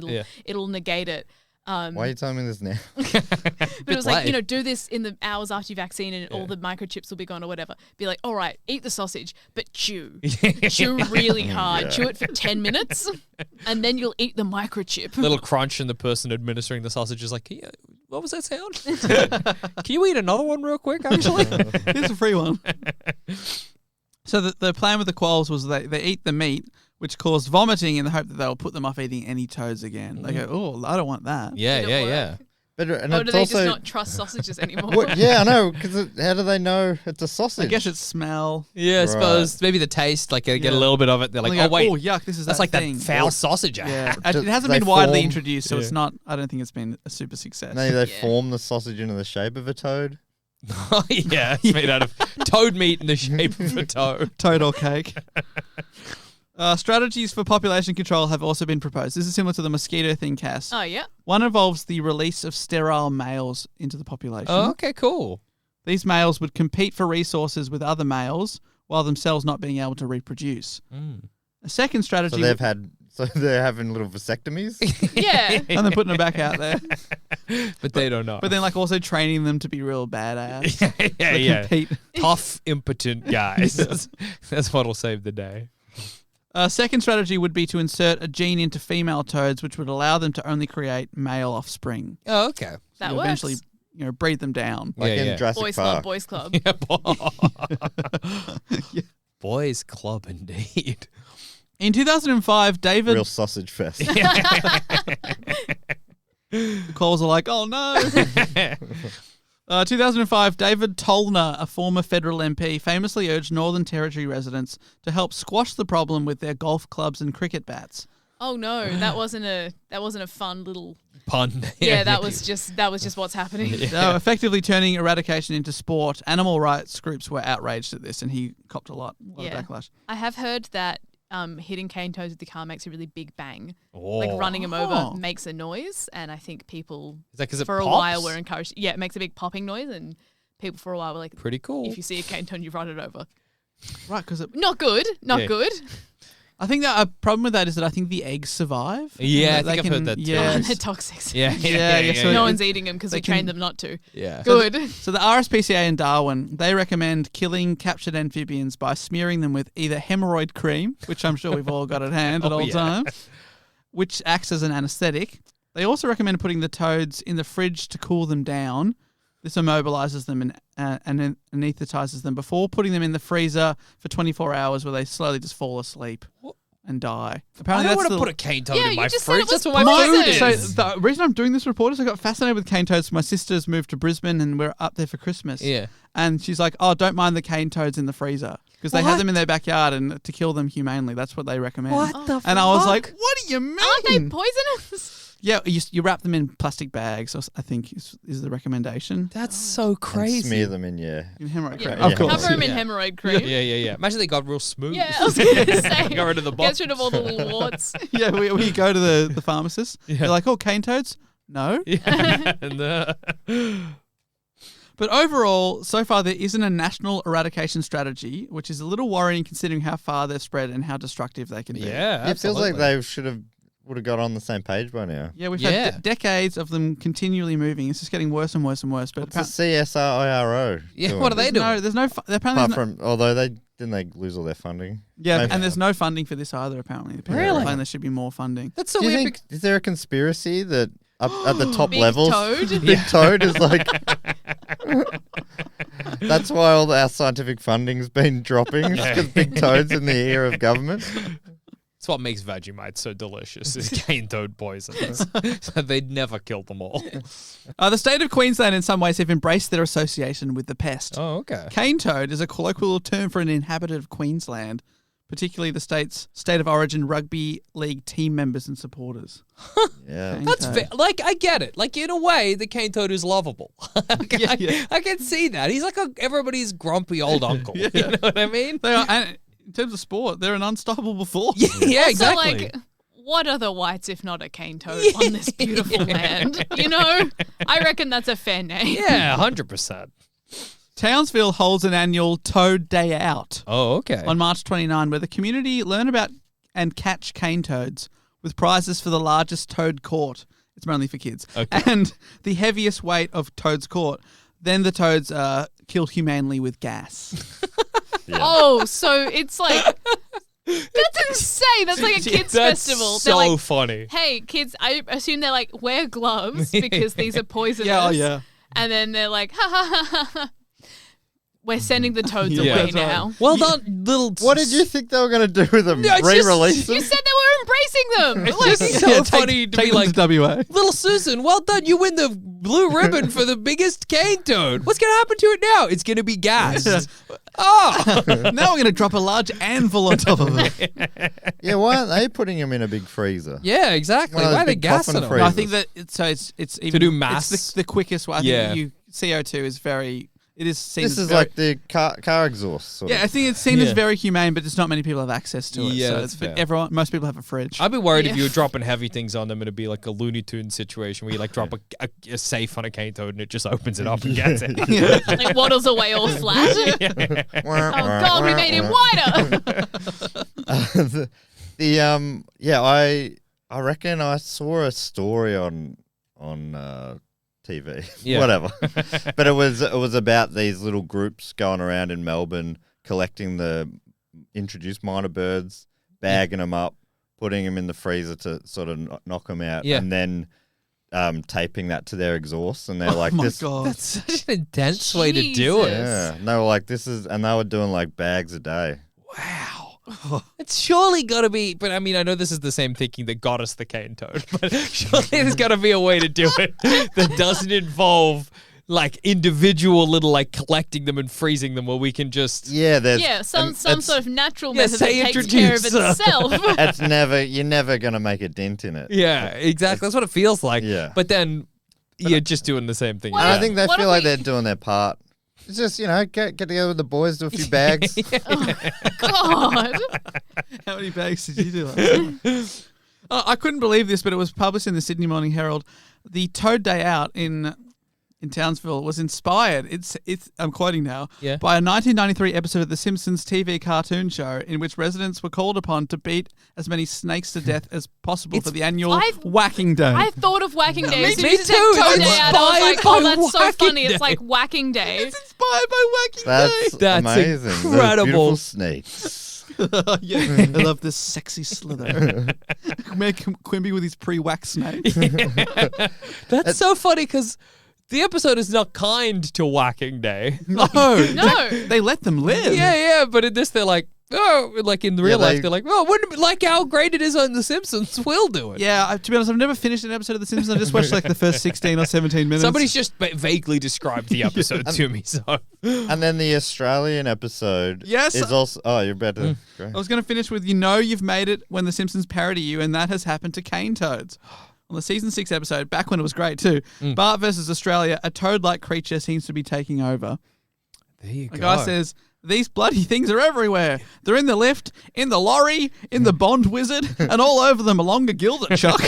it'll negate it. Why are you telling me this now? But it was like, do this in the hours after your vaccine and all the microchips will be gone or whatever. Be like, all right, eat the sausage, but chew. Chew really hard. Chew it for 10 minutes and then you'll eat the microchip. Little crunch and the person administering the sausage is like, what was that sound? Can you eat another one real quick, actually? Here's a free one. So the plan with the quolls was they eat the meat, which caused vomiting in the hope that they'll put them off eating any toads again. They go, oh, I don't want that. Yeah. But, and or it's do they also, just not trust sausages anymore? Yeah, I know. Because how do they know it's a sausage? I guess it's smell. Yeah, I suppose maybe the taste, like they get a little bit of it. They're like, They go, oh wait, oh yuck, this is that's that like thing. that foul sausage. Yeah, Do it hasn't they been widely form- introduced, so it's not. I don't think it's been a super success. Maybe they form the sausage into the shape of a toad. Oh yeah, it's made out of toad meat in the shape of a toad. Toad or cake. Strategies for population control have also been proposed. This is similar to the mosquito thing, Cass. Oh, yeah. One involves the release of sterile males into the population. Oh, okay, cool. These males would compete for resources with other males while themselves not being able to reproduce. A second strategy... So they're having little vasectomies? Yeah. and they're putting them back out there. But they don't know. But then like also training them to be real badass. yeah. Compete. Tough, impotent guys. That's what'll save the day. Second strategy would be to insert a gene into female toads, which would allow them to only create male offspring. Oh, okay. That So works. eventually, breed them down. Like in Jurassic Boys Park. Club, Boys Club. Boys Club, indeed. In 2005, David... Real sausage fest. The calls are like, oh no. 2005, David Tollner, a former federal MP, famously urged Northern Territory residents to help squash the problem with their golf clubs and cricket bats. Oh no, that wasn't a fun little Pun. Yeah, that was just what's happening. So effectively turning eradication into sport. Animal rights groups were outraged at this, and he copped a lot of backlash. I have heard that hitting cane toads with the car makes a really big bang. Oh. Like running them over makes a noise, and I think people Is that 'cause it for a pops? while were encouraged. Yeah, it makes a big popping noise, and people for a while were like, Pretty cool. if you see a cane toad, you run it over. Right, because Not good. Not good. I think that a problem with that is that I think the eggs survive. Yeah, And I think I've heard that too. Yeah, And they're toxic. Yeah. so No it- one's eating them because they we trained can- them not to. Yeah. Good. So the RSPCA in Darwin, they recommend killing captured amphibians by smearing them with either hemorrhoid cream, which I'm sure we've all got at hand at all times, which acts as an anaesthetic. They also recommend putting the toads in the fridge to cool them down. This immobilizes them and anesthetizes them before putting them in the freezer for 24 hours where they slowly just fall asleep and die. I Apparently don't that's want to put a cane toad Yeah, in you my just said fridge. it was That's what my food poison. is. So the reason I'm doing this report is I got fascinated with cane toads. My sister's moved to Brisbane and we're up there for Christmas. Yeah. And she's like, oh, don't mind the cane toads in the freezer because they have them in their backyard and to kill them humanely. That's what they recommend. What the And I was like, what do you mean? Aren't they poisonous? Yeah, you wrap them in plastic bags, I think is the recommendation. That's so And crazy. smear them in, yeah. In hemorrhoid Yeah. cream. Yeah. Of course. Cover them in Yeah. hemorrhoid cream. Yeah. Imagine they got real smooth. Yeah, I was going to say. Got rid of the Gets bumps. rid of all the little warts. Yeah, we go to the pharmacist. They're like, oh, cane toads? No. Yeah. And, But overall, so far there isn't a national eradication strategy, which is a little worrying considering how far they've spread and how destructive they can be. yeah, It feels like absolutely. they would have got on the same page by now. Yeah, we've Yeah. had decades of them continually moving. It's just getting worse and worse and worse. But What's the CSIRO Yeah, doing? what are they doing? there's no apparently Apart there's no, from, although they lose all their funding. yeah, Maybe. and there's no funding for this either. Apparently, people Really? are saying there should be more funding. That's so Do you weird. think, is there a conspiracy that up at the top Big levels, toad? Big Toad is like... That's why all our scientific funding's been dropping, because Big Toad's in the ear of government. It's what makes Vegemite so delicious is cane toad poison. So they'd never kill them all. The state of Queensland, in some ways, have embraced their association with the pest. Oh, okay. Cane toad is a colloquial term for an inhabitant of Queensland, particularly the state's state of origin rugby league team members and supporters. Yeah. Cane That's toad. like I get it. Like in a way, the cane toad is lovable. I can see that. He's like everybody's grumpy old uncle. You know what I mean? They are, and in terms of sport, they're an unstoppable force. Yeah, Also, exactly. like, what are the whites if not a cane toad on this beautiful land? You know, I reckon that's a fair name. Yeah, 100%. Townsville holds an annual Toad Day Out Oh, okay. on March 29, where the community learn about and catch cane toads with prizes for the largest toad caught. It's mainly for kids. Okay. And the heaviest weight of toads caught. Then the toads are killed humanely with gas. Yeah. Oh, so it's like that's insane. That's like a kids' That's festival. so They're like, funny. hey, kids, I assume they're like, wear gloves because these are poisonous. Yeah, oh yeah. And then they're like, ha ha ha ha ha. We're sending the toads Yeah. away That's right. now. Well done, little. What did you think they were going to do with them? No, it's just- Re-release You them? said they were embracing them. It's just so funny to take be them like, to WA. little Susan, well done. You win the blue ribbon for the biggest cane toad. What's going to happen to it now? It's going to be gassed. Oh. Now we're going to drop a large anvil on top of it. Yeah, why aren't they putting them in a big freezer? Yeah, exactly. One of those Why are they big gassing coffin them? No, I freezers. think that it's even do It's mass? the quickest one. I Yeah. think CO2 is very. It is seen This as is very, like the car exhaust. Sort Yeah, I of. think it's seen as Yeah. very humane, but just not many people have access to it. Yeah, so that's it's for fair. everyone. Most people have a fridge. I'd be worried if Yeah. you were dropping heavy things on them, it'd be like a Looney Tunes situation where you like drop a safe on a cane toad and it just opens it up and gets it. Like waddles away all flat. Oh God, we made him wider. I reckon I saw a story on TV, Yeah. whatever. But it was about these little groups going around in Melbourne collecting the introduced minor birds, bagging them up, putting them in the freezer to sort of knock them out, Yeah. and then taping that to their exhaust. And they're like, oh my "This, god! That's such an intense way to do it. Jesus. yeah." And they were like, "This is," and they were doing like bags a day. Wow. It's surely got to be, but I mean, I know this is the same thinking that got us the cane toad, but surely there's got to be a way to do it that doesn't involve like individual little like collecting them and freezing them where we can just. Yeah, there's Yeah, some it's- sort of natural Yeah, method say that takes care of introduce, itself. It's you're never gonna make a dent in it. Yeah, exactly. That's what it feels like. Yeah. But then you're just doing the same thing. Well, And I again. think they What feel if like we- they're doing their part. It's just, get together with the boys, do a few bags. God. How many bags did you do? Last I couldn't believe this, but it was published in the Sydney Morning Herald. The Toad Day Out in Townsville was inspired. It's I'm quoting now Yeah. by a 1993 episode of the Simpsons TV cartoon show in which residents were called upon to beat as many snakes to death as possible for the annual whacking day. I thought of Whacking Day. As soon me as it said too. Toad It's Day Out, I was like, inspired oh, by that's so Whacking funny. It's Day. like Whacking Day. It's inspired by Whacking That's Day. That's amazing. Those incredible. beautiful snakes. Yeah, I love this sexy slither. Make Quimby with his pre-wax snake. That's so funny because the episode is not kind to Whacking Day. No, No. they let them live. Yeah, but in this they're like, oh, like in real life they- they're like, oh, wouldn't it be like how great it is on The Simpsons? We'll do it. Yeah, to be honest, I've never finished an episode of The Simpsons. I just watched like the first 16 or 17 minutes. Somebody's just vaguely described the episode to me, so And then the Australian episode Yes. is also... Oh, you're about to... go. I was going to finish with, you've made it when The Simpsons parody you, and that has happened to cane toads. On the season 6 episode, back when it was great too, Bart versus Australia, a toad-like creature seems to be taking over. there you A guy says, these bloody things are everywhere. They're in the lift, in the lorry, in the Bond Wizard, and all over them along a gilded chuck.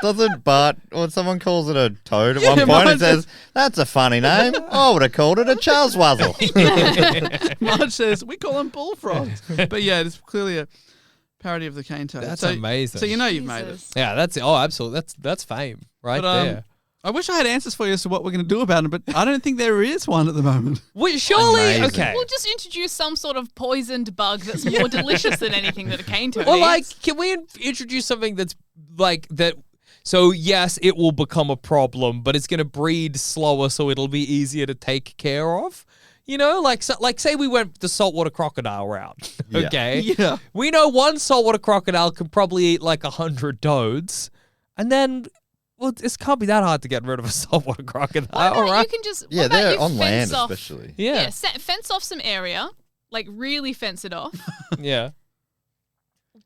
Doesn't Bart... When someone calls it a toad at Yeah, one point, mine it says, that's a funny name. I would have called it a Charles Wuzzle. Marge says, we call them bullfrogs. But yeah, it's clearly a parody of the cane toad. That's So- amazing. So you've made it. Jesus. Yeah, that's absolutely. That's fame right But, there. I wish I had answers for you as to what we're going to do about it, but I don't think there is one at the moment. Well, surely, Amazing. okay. We'll just introduce some sort of poisoned bug that's more delicious than anything that a cane toad Well, eats. like, can we introduce something that's like that? So yes, it will become a problem, but it's going to breed slower, so it'll be easier to take care of. Like say we went the saltwater crocodile route. Yeah. Okay, Yeah. we know one saltwater crocodile can probably eat like 100 toads, and then. Well, it can't be that hard to get rid of a saltwater crocodile, What about all right? you can just Yeah, what about they're you on land fence off, especially. Yeah, fence off some area, like really fence it off. yeah,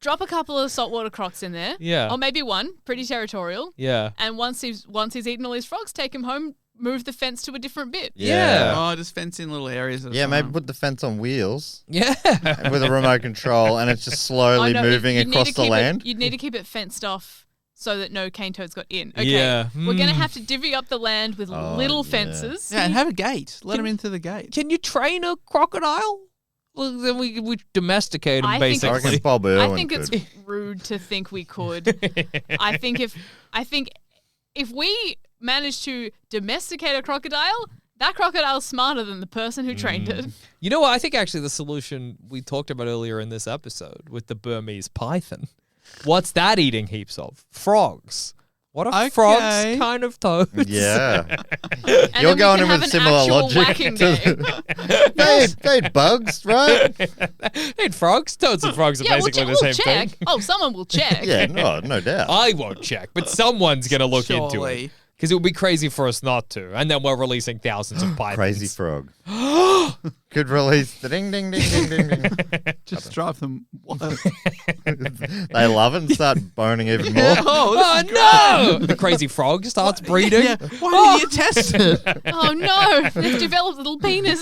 Drop a couple of saltwater crocs in there, yeah, or maybe one, pretty territorial. yeah. And once he's eaten all his frogs, take him home, move the fence to a different bit. Yeah. Oh, just fence in little areas. At a Yeah, maybe time. put the fence on wheels Yeah. with a remote control, and it's just slowly Oh, no, moving you'd need across to the keep land. You'd need to keep it fenced off so that no cane toads got in. Okay, Yeah. we're going to have to divvy up the land with little fences. Yeah, and have a gate. Let them into the gate. Can you train a crocodile? Well, then we domesticate them, I think I basically. reckon Bob Irwin I think it's could. rude to think we could. I think if we manage to domesticate a crocodile, that crocodile's smarter than the person who trained it. You know what? I think actually the solution we talked about earlier in this episode with the Burmese python. What's that eating heaps of? Frogs. What are frogs kind of toads? Yeah. And You're then going we in can have with an similar actual logic. whacking game. They ate bugs, right? They eat frogs. Toads and frogs are Yeah, basically we'll the same check. thing. Oh, someone will check. Yeah, no doubt. I won't check, but someone's going to look into Surely. it. Because it would be crazy for us not to. And then we're releasing thousands of pythons. Crazy frog. Could release the ding, ding, ding, ding, ding, ding. Just drive them wild. They love it and start boning even more. Oh, no! The crazy frog starts breeding. Yeah. Why didn't you test it? Oh no, they've developed little penises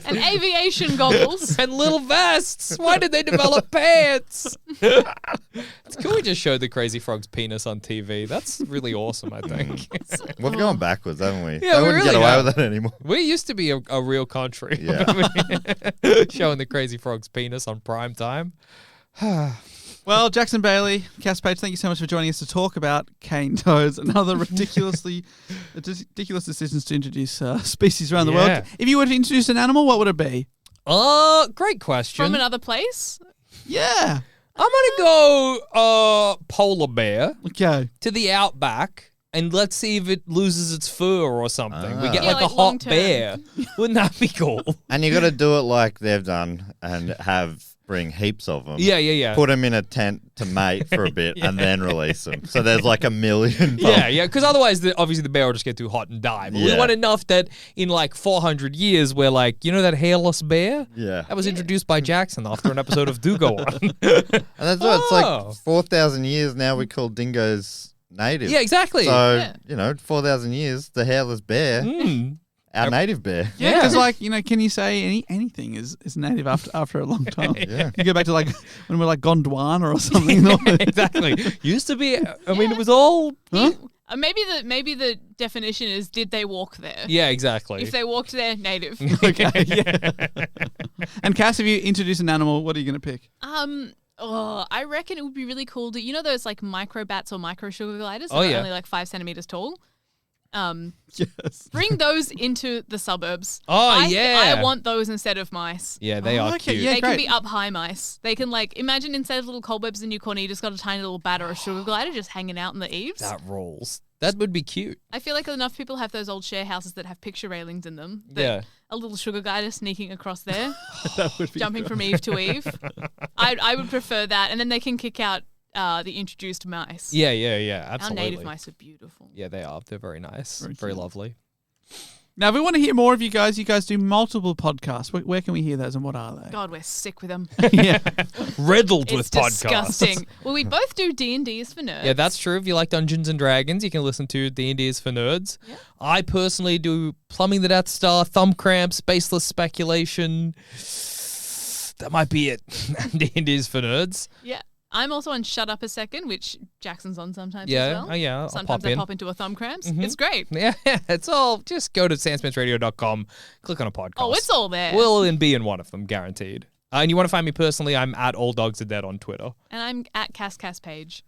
and aviation goggles. And little vests. Why did they develop pants? Can we just show the crazy frog's penis on TV? That's really awesome, I think. We've gone backwards, haven't we? Yeah, they we wouldn't really get away have. with that anymore. We used to be a real country. Yeah. Showing the crazy frog's penis on prime time. Well, Jackson Bailey, Cass Page, thank you so much for joining us to talk about cane toads and other ridiculous decisions to introduce species around the world. Yeah. If you were to introduce an animal, what would it be? Great question. From another place? Yeah. I'm gonna go polar bear Okay. to the outback, and let's see if it loses its fur or something. We get Yeah, like a like hot long-term. bear. Wouldn't that be cool? And you got to do it like they've done and bring heaps of them. Yeah. Put them in a tent to mate for a bit and then release them. So there's like 1 million. Yeah, because otherwise, obviously, the bear will just get too hot and die. But we Yeah. want enough that in like 400 years, we're like, you know that hairless bear? Yeah. That was introduced by Jackson after an episode of Do Go On. And that's what it's Oh. like 4,000 years now we call dingoes native. Yeah, exactly. So, 4,000 years, the hairless bear, our native bear. Yeah, because can you say anything is native after a long time? Yeah. You go back to like when we're like Gondwana or something. Exactly. Used to be, I mean, it was all... Huh? Maybe the definition is, did they walk there? Yeah, exactly. If they walked there, native. Okay. Yeah. And Cass, if you introduce an animal, what are you going to pick? I reckon it would be really cool to, those like micro bats or micro sugar gliders that Oh, are yeah. only like 5 centimeters tall. Yes. Bring those into the suburbs. Oh, yeah. I want those instead of mice. Yeah, they are okay, cute. yeah. They can great. be up high mice. They can imagine instead of little cobwebs in your corner, you just got a tiny little bat or a sugar glider just hanging out in the eaves. That rolls. That would be cute. I feel like enough people have those old share houses that have picture railings in them. that Yeah. A little sugar glider sneaking across there, That would be jumping from eave to eave. I would prefer that. And then they can kick out the introduced mice. Yeah, absolutely. Our native mice are beautiful. Yeah, they are. They're very nice. Very Very cute. lovely. Now, if we want to hear more of you guys do multiple podcasts. Where can we hear those and what are they? God, we're sick with them. Yeah. Riddled It's with podcasts. disgusting. Well, we both do D&D is for nerds. Yeah, that's true. If you like Dungeons and Dragons, you can listen to D&D is for Nerds. Yeah. I personally do Plumbing the Death Star, Thumb Cramps, Baseless Speculation. That might be it. D&D is for Nerds. Yeah. I'm also on Shut Up a Second, which Jackson's on sometimes Yeah, as well. oh yeah, I'll Sometimes pop I in. pop into a thumb cramps. Mhm. It's great. Yeah, it's all. Just go to sandspensradio.com, click on a podcast. Oh, it's all there. We'll be in one of them, guaranteed. And you want to find me personally, I'm at All Dogs Are Dead on Twitter. And I'm at Cass Page.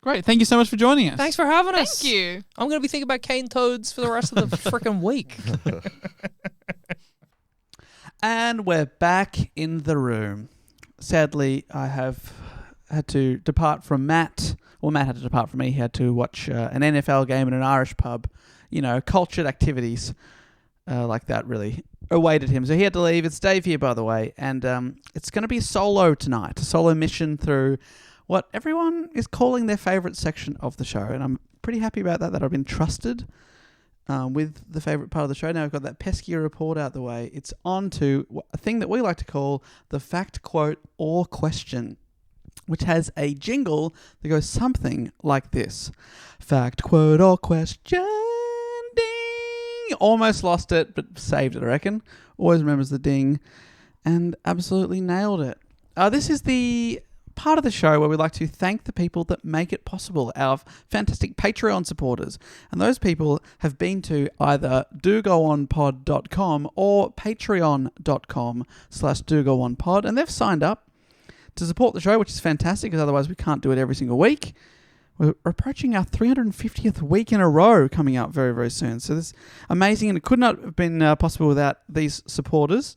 Great. Thank you so much for joining us. Thanks for having us. Thank you. I'm going to be thinking about cane toads for the rest of the freaking week. And we're back in the room. Sadly, I have had to depart from Matt. Well, Matt had to depart from me. He had to watch an NFL game in an Irish pub. Cultured activities like that really awaited him. So he had to leave. It's Dave here, by the way. And it's going to be solo tonight. A solo mission through what everyone is calling their favourite section of the show. And I'm pretty happy about that I've been trusted with the favourite part of the show. Now I've got that pesky report out the way. It's on to a thing that we like to call the fact, quote, or question, which has a jingle that goes something like this. Fact, quote, or question, ding. Almost lost it, but saved it, I reckon. Always remembers the ding and absolutely nailed it. This is the part of the show where we like to thank the people that make it possible, our fantastic Patreon supporters. And those people have been to either dogoonpod.com or patreon.com/dogoonpod, and they've signed up to support the show, which is fantastic, because otherwise we can't do it every single week. We're approaching our 350th week in a row coming up very, very soon. So this is amazing, and it could not have been possible without these supporters.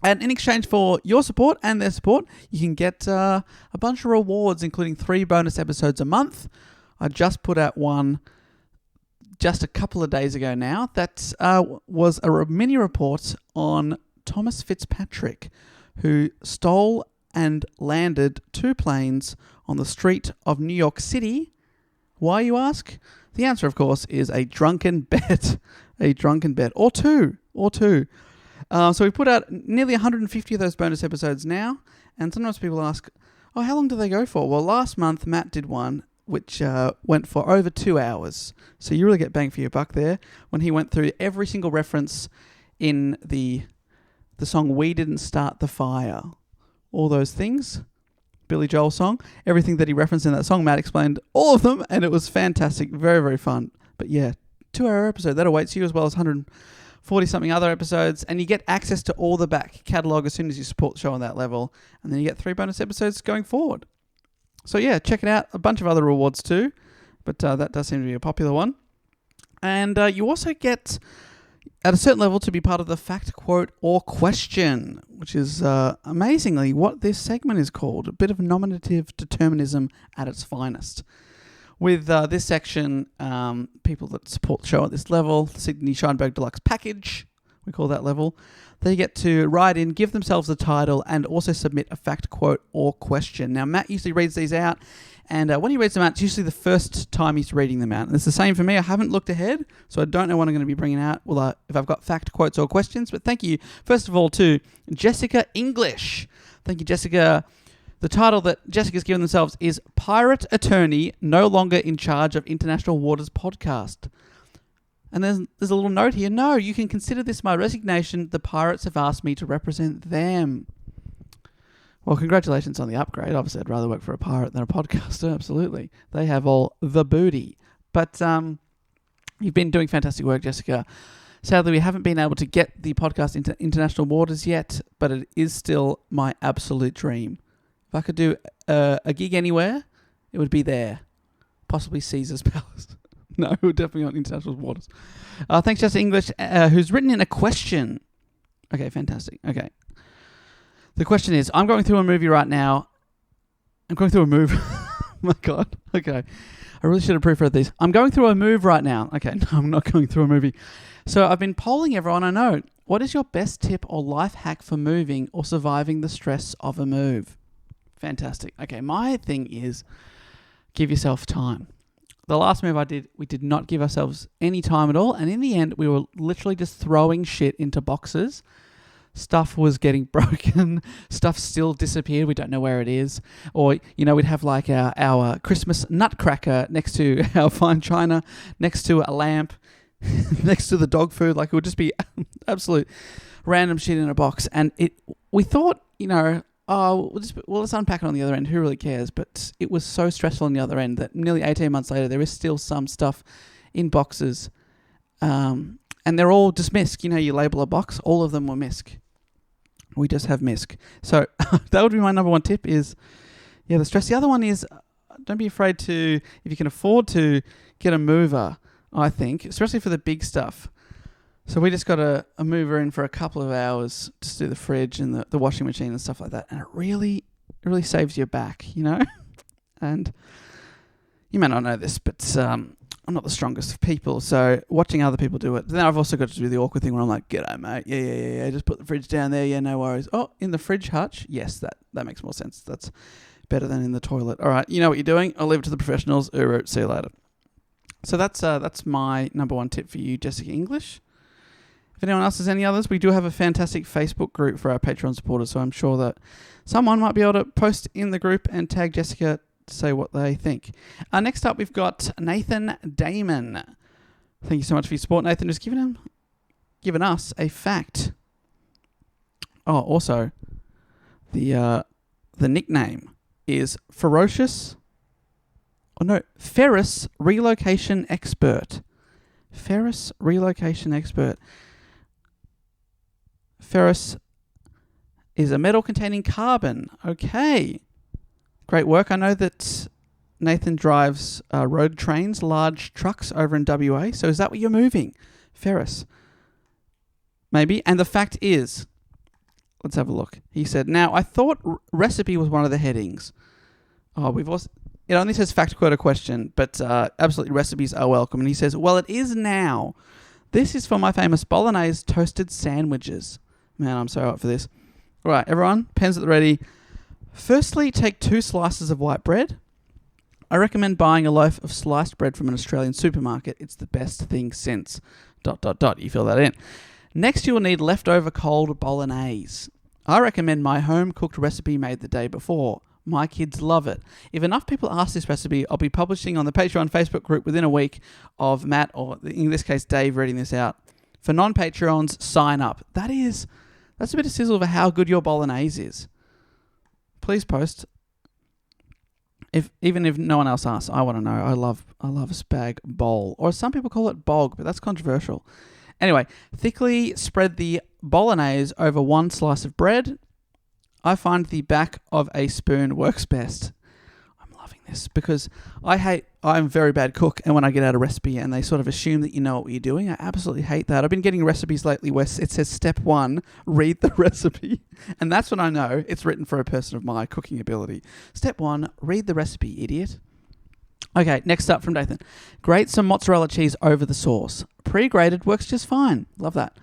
And in exchange for your support and their support, you can get a bunch of rewards, including 3 bonus episodes a month. I just put out one just a couple of days ago now. That was a mini report on Thomas Fitzpatrick, who stole and landed 2 planes on the street of New York City. Why, you ask? The answer, of course, is a drunken bet. A drunken bet. Or two. So we put out nearly 150 of those bonus episodes now. And sometimes people ask, oh, how long do they go for? Well, last month, Matt did one which went for over 2 hours. So you really get bang for your buck there when he went through every single reference in the song We Didn't Start the Fire. All those things. Billy Joel song. Everything that he referenced in that song, Matt explained all of them, and it was fantastic. Very, very fun. But yeah, 2-hour episode. That awaits you, as well as 140-something other episodes, and you get access to all the back catalogue as soon as you support the show on that level, and then you get 3 bonus episodes going forward. So yeah, check it out. A bunch of other rewards too, but that does seem to be a popular one. And you also get, at a certain level, to be part of the fact, quote, or question, which is amazingly what this segment is called. A bit of nominative determinism at its finest. With this section, people that support the show at this level, the Sydney Scheinberg Deluxe Package, we call that level, they get to write in, give themselves a title, and also submit a fact, quote, or question. Now, Matt usually reads these out, and when he reads them out, it's usually the first time he's reading them out. And it's the same for me. I haven't looked ahead, so I don't know what I'm going to be bringing out. Well, if I've got fact, quotes, or questions. But thank you, first of all, to Jessica English. Thank you, Jessica. The title that Jessica's given themselves is Pirate Attorney, No Longer in Charge of International Waters Podcast. And there's a little note here. No, you can consider this my resignation. The pirates have asked me to represent them. Well, congratulations on the upgrade. Obviously, I'd rather work for a pirate than a podcaster. Absolutely. They have all the booty. But you've been doing fantastic work, Jessica. Sadly, we haven't been able to get the podcast into international waters yet, but it is still my absolute dream. If I could do a gig anywhere, it would be there. Possibly Caesar's Palace. No, definitely not international waters. Thanks, Jessica English, who's written in a question. Okay, fantastic. Okay. The question is, I'm going through a movie right now. I'm going through a move. Oh my God. Okay. I really should have proofread these. I'm going through a move right now. Okay, no, I'm not going through a movie. So I've been polling everyone I know. What is your best tip or life hack for moving or surviving the stress of a move? Fantastic. Okay, my thing is give yourself time. The last move I did, we did not give ourselves any time at all. And in the end, we were literally just throwing shit into boxes. Stuff was getting broken. Stuff still disappeared. We don't know where it is. Or, you know, we'd have like our Christmas nutcracker next to our fine china, next to a lamp, next to the dog food. Like, it would just be absolute random shit in a box. And we thought, you know, oh, let's unpack it on the other end. Who really cares? But it was so stressful on the other end that nearly 18 months later, there is still some stuff in boxes. And they're all just misc. You know, you label a box, all of them were misc. We just have misc. So that would be my number one tip is, yeah, the stress. The other one is don't be afraid to, if you can afford to, get a mover, I think, especially for the big stuff. So we just got a mover in for a couple of hours to do the fridge and the washing machine and stuff like that. And it really saves your back, you know? And you may not know this, but I'm not the strongest of people. So watching other people do it. Then I've also got to do the awkward thing where I'm like, g'day, mate. Yeah. Just put the fridge down there. Yeah, no worries. Oh, in the fridge hutch? Yes, that makes more sense. That's better than in the toilet. All right, you know what you're doing. I'll leave it to the professionals. See you later. So that's my number one tip for you, Jessica English. If anyone else has any others, we do have a fantastic Facebook group for our Patreon supporters, so I'm sure that someone might be able to post in the group and tag Jessica to say what they think. Next up, we've got Nathan Damon. Thank you so much for your support, Nathan. Just giving us a fact. Oh, also, the nickname is ferocious. Oh no, Ferris relocation expert. Ferris relocation expert. Ferris is a metal containing carbon. Okay. Great work. I know that Nathan drives road trains, large trucks over in WA. So is that what you're moving? Ferris. Maybe. And the fact is, let's have a look. He said, now I thought recipe was one of the headings. Oh, we've also... It only says fact, quote, a question, but absolutely recipes are welcome. And he says, well, it is now. This is for my famous bolognese toasted sandwiches. Man, I'm so up for this. All right, everyone, pens at the ready. Firstly, take 2 slices of white bread. I recommend buying a loaf of sliced bread from an Australian supermarket. It's the best thing since... ... You fill that in. Next, you will need leftover cold bolognese. I recommend my home-cooked recipe made the day before. My kids love it. If enough people ask this recipe, I'll be publishing on the Patreon Facebook group within a week of Matt, or in this case, Dave, reading this out. For non-Patreons, sign up. That's a bit of sizzle for how good your bolognese is. Please post. Even if no one else asks, I want to know. I love a spag bowl. Or some people call it bog, but that's controversial. Anyway, thickly spread the bolognese over 1 slice of bread. I find the back of a spoon works best. I'm loving this because I'm a very bad cook, and when I get out a recipe and they sort of assume that you know what you're doing, I absolutely hate that. I've been getting recipes lately where it says step 1, read the recipe. And that's when I know it's written for a person of my cooking ability. Step 1, read the recipe, idiot. Okay, next up from Nathan. Grate some mozzarella cheese over the sauce. Pre-grated works just fine. Love that.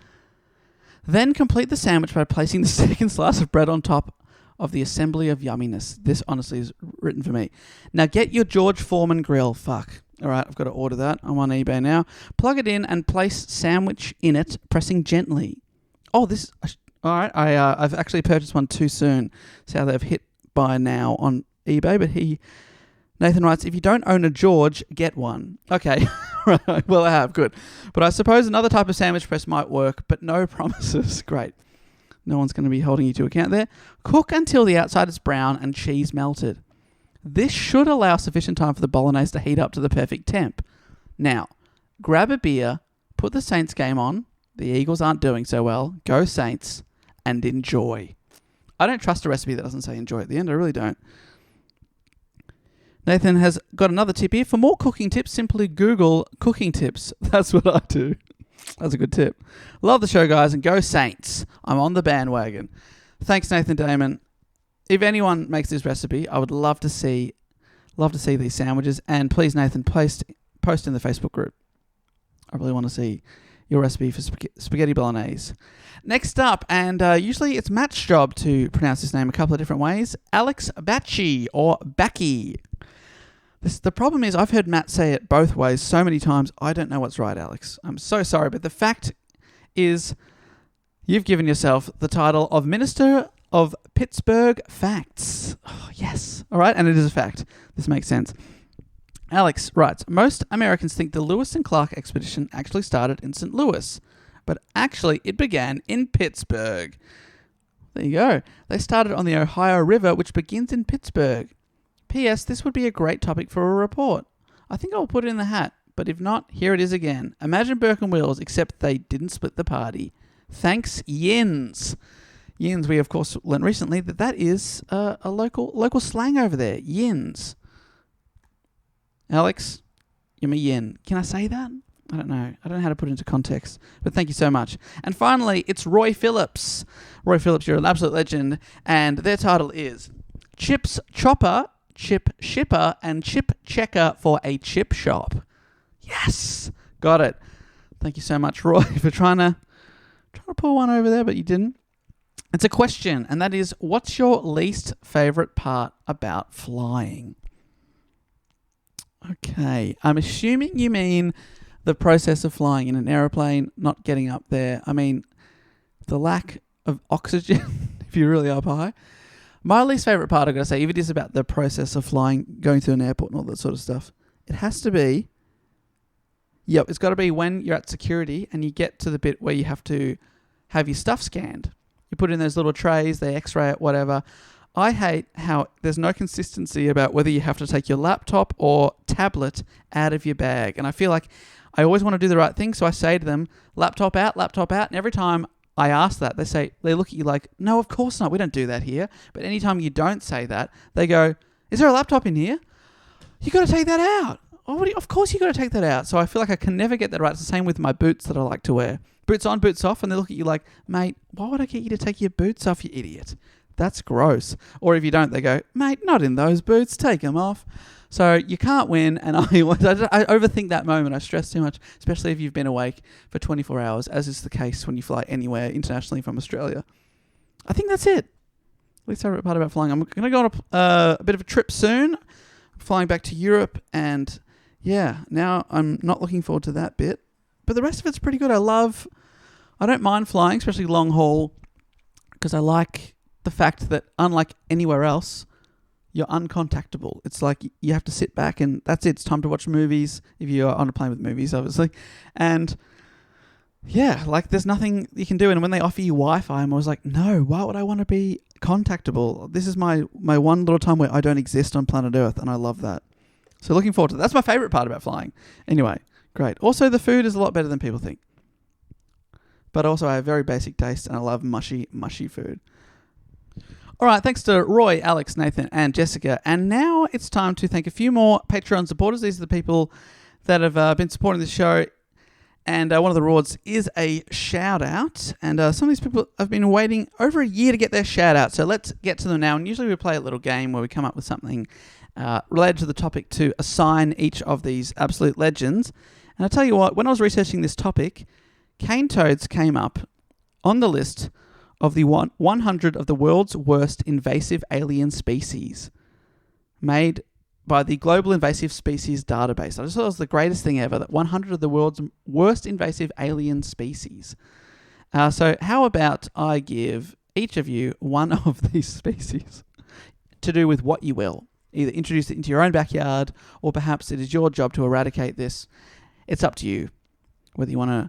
Then complete the sandwich by placing the second slice of bread on top of the assembly of yumminess. This honestly is written for me. Now get your George Foreman grill. Fuck. All right, I've got to order that. I'm on eBay now. Plug it in and place sandwich in it, pressing gently. Oh, this is... All right, I've actually purchased one too soon. See how they've hit by now on eBay, but Nathan writes, if you don't own a George, get one. Okay, right. Well, I have. Good. But I suppose another type of sandwich press might work, but no promises. Great. No one's going to be holding you to account there. Cook until the outside is brown and cheese melted. This should allow sufficient time for the bolognese to heat up to the perfect temp. Now, grab a beer, put the Saints game on. The Eagles aren't doing so well. Go Saints, and enjoy. I don't trust a recipe that doesn't say enjoy at the end. I really don't. Nathan has got another tip here. For more cooking tips, simply Google cooking tips. That's what I do. That's a good tip. Love the show, guys, and go Saints. I'm on the bandwagon. Thanks, Nathan Damon. If anyone makes this recipe, I would love to see these sandwiches. And please, Nathan, post in the Facebook group. I really want to see your recipe for spaghetti bolognese. Next up, and usually it's Matt's job to pronounce this name a couple of different ways. Alex Bacci, or Backy. The problem is I've heard Matt say it both ways so many times, I don't know what's right, Alex. I'm so sorry, but the fact is you've given yourself the title of Minister of Pittsburgh Facts. Oh, yes. All right, and it is a fact. This makes sense. Alex writes, most Americans think the Lewis and Clark expedition actually started in St. Louis, but actually it began in Pittsburgh. There you go. They started on the Ohio River, which begins in Pittsburgh. P.S. This would be a great topic for a report. I think I'll put it in the hat, but if not, here it is again. Imagine Burke and Wills, except they didn't split the party. Thanks, Yins. Yins, we of course learned recently that is a local slang over there. Yins. Alex, you're my yin. Can I say that? I don't know. I don't know how to put it into context, but thank you so much. And finally, it's Roy Phillips. Roy Phillips, you're an absolute legend, and their title is Chips Chopper, Chip Shipper, and Chip Checker for a Chip Shop. Yes! Got it. Thank you so much, Roy, for trying to pull one over there, but you didn't. It's a question, and that is, what's your least favourite part about flying? Okay, I'm assuming you mean the process of flying in an aeroplane, not getting up there. I mean, the lack of oxygen, if you're really up high. My least favourite part, I've got to say, if it is about the process of flying, going through an airport and all that sort of stuff, it has to be, it's got to be when you're at security and you get to the bit where you have to have your stuff scanned. You put in those little trays, they x-ray it, whatever. I hate how there's no consistency about whether you have to take your laptop or tablet out of your bag. And I feel like I always want to do the right thing, so I say to them, laptop out, and every time I ask that, they look at you like, no, of course not, we don't do that here. But anytime you don't say that, they go, is there a laptop in here? You got to take that out. Oh, of course you got to take that out. So I feel like I can never get that right. It's the same with my boots that I like to wear. Boots on, boots off, and they look at you like, mate, why would I get you to take your boots off, you idiot? That's gross. Or if you don't, they go, mate, not in those boots, take them off. So you can't win, and I overthink that moment. I stress too much, especially if you've been awake for 24 hours, as is the case when you fly anywhere internationally from Australia. I think that's it. At least favorite part about flying. I'm going to go on a bit of a trip soon. I'm flying back to Europe, and yeah, now I'm not looking forward to that bit. But the rest of it's pretty good. I don't mind flying, especially long haul, because I like the fact that unlike anywhere else, you're uncontactable. It's like you have to sit back and that's it. It's time to watch movies, if you are on a plane with movies, obviously. And yeah, like there's nothing you can do. And when they offer you Wi-Fi, I'm always like, no, why would I want to be contactable? This is my one little time where I don't exist on planet Earth, and I love that. So looking forward to that. That's my favourite part about flying. Anyway, great. Also, the food is a lot better than people think. But also, I have very basic taste, and I love mushy food. All right, thanks to Roy, Alex, Nathan, and Jessica. And now it's time to thank a few more Patreon supporters. These are the people that have been supporting the show. And one of the rewards is a shout-out. And some of these people have been waiting over a year to get their shout-out. So let's get to them now. And usually we play a little game where we come up with something related to the topic to assign each of these absolute legends. And I'll tell you what, when I was researching this topic, cane toads came up on the list of the 100 of the world's worst invasive alien species made by the Global Invasive Species Database. I just thought it was the greatest thing ever, that 100 of the world's worst invasive alien species. So how about I give each of you one of these species to do with what you will. Either introduce it into your own backyard, or perhaps it is your job to eradicate this. It's up to you, whether you want to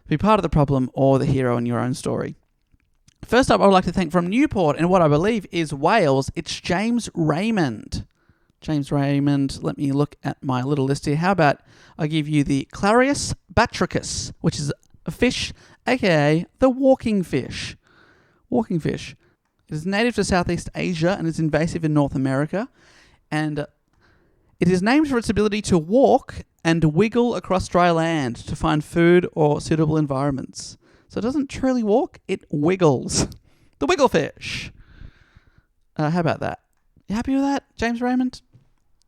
be part of the problem or the hero in your own story. First up, I would like to thank from Newport, and what I believe is Wales, it's James Raymond. James Raymond, let me look at my little list here. How about I give you the Clarius batrachus, which is a fish, aka the walking fish. Walking fish. It is native to Southeast Asia and is invasive in North America. And it is named for its ability to walk and wiggle across dry land to find food or suitable environments. So it doesn't truly walk, it wiggles. The wigglefish. How about that? You happy with that, James Raymond?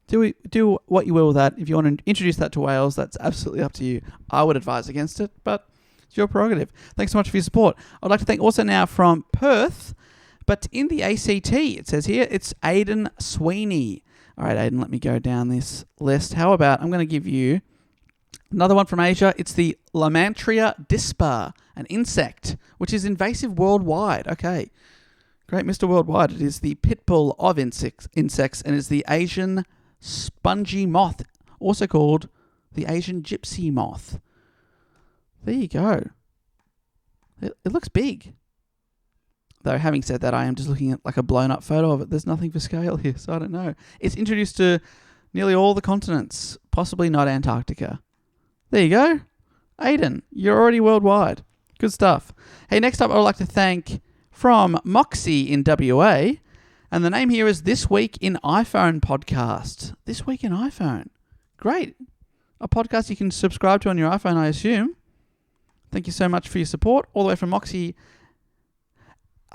Do what you will with that. If you want to introduce that to Wales, that's absolutely up to you. I would advise against it, but it's your prerogative. Thanks so much for your support. I'd like to thank also now from Perth, but in the ACT, it says here, it's Aidan Sweeney. All right, Aidan, let me go down this list. How about I'm going to give you another one from Asia. It's the Lamantria dispar, an insect, which is invasive worldwide. Okay, great, Mr. Worldwide. It is the pit bull of insects and is the Asian spongy moth, also called the Asian gypsy moth. There you go. It looks big. Though, having said that, I am just looking at like a blown-up photo of it. There's nothing for scale here, so I don't know. It's introduced to nearly all the continents, possibly not Antarctica. There you go. Aidan, you're already worldwide. Good stuff. Hey, next up, I would like to thank from Moxie in WA, and the name here is This Week in iPhone Podcast. This Week in iPhone. Great. A podcast you can subscribe to on your iPhone, I assume. Thank you so much for your support. All the way from Moxie.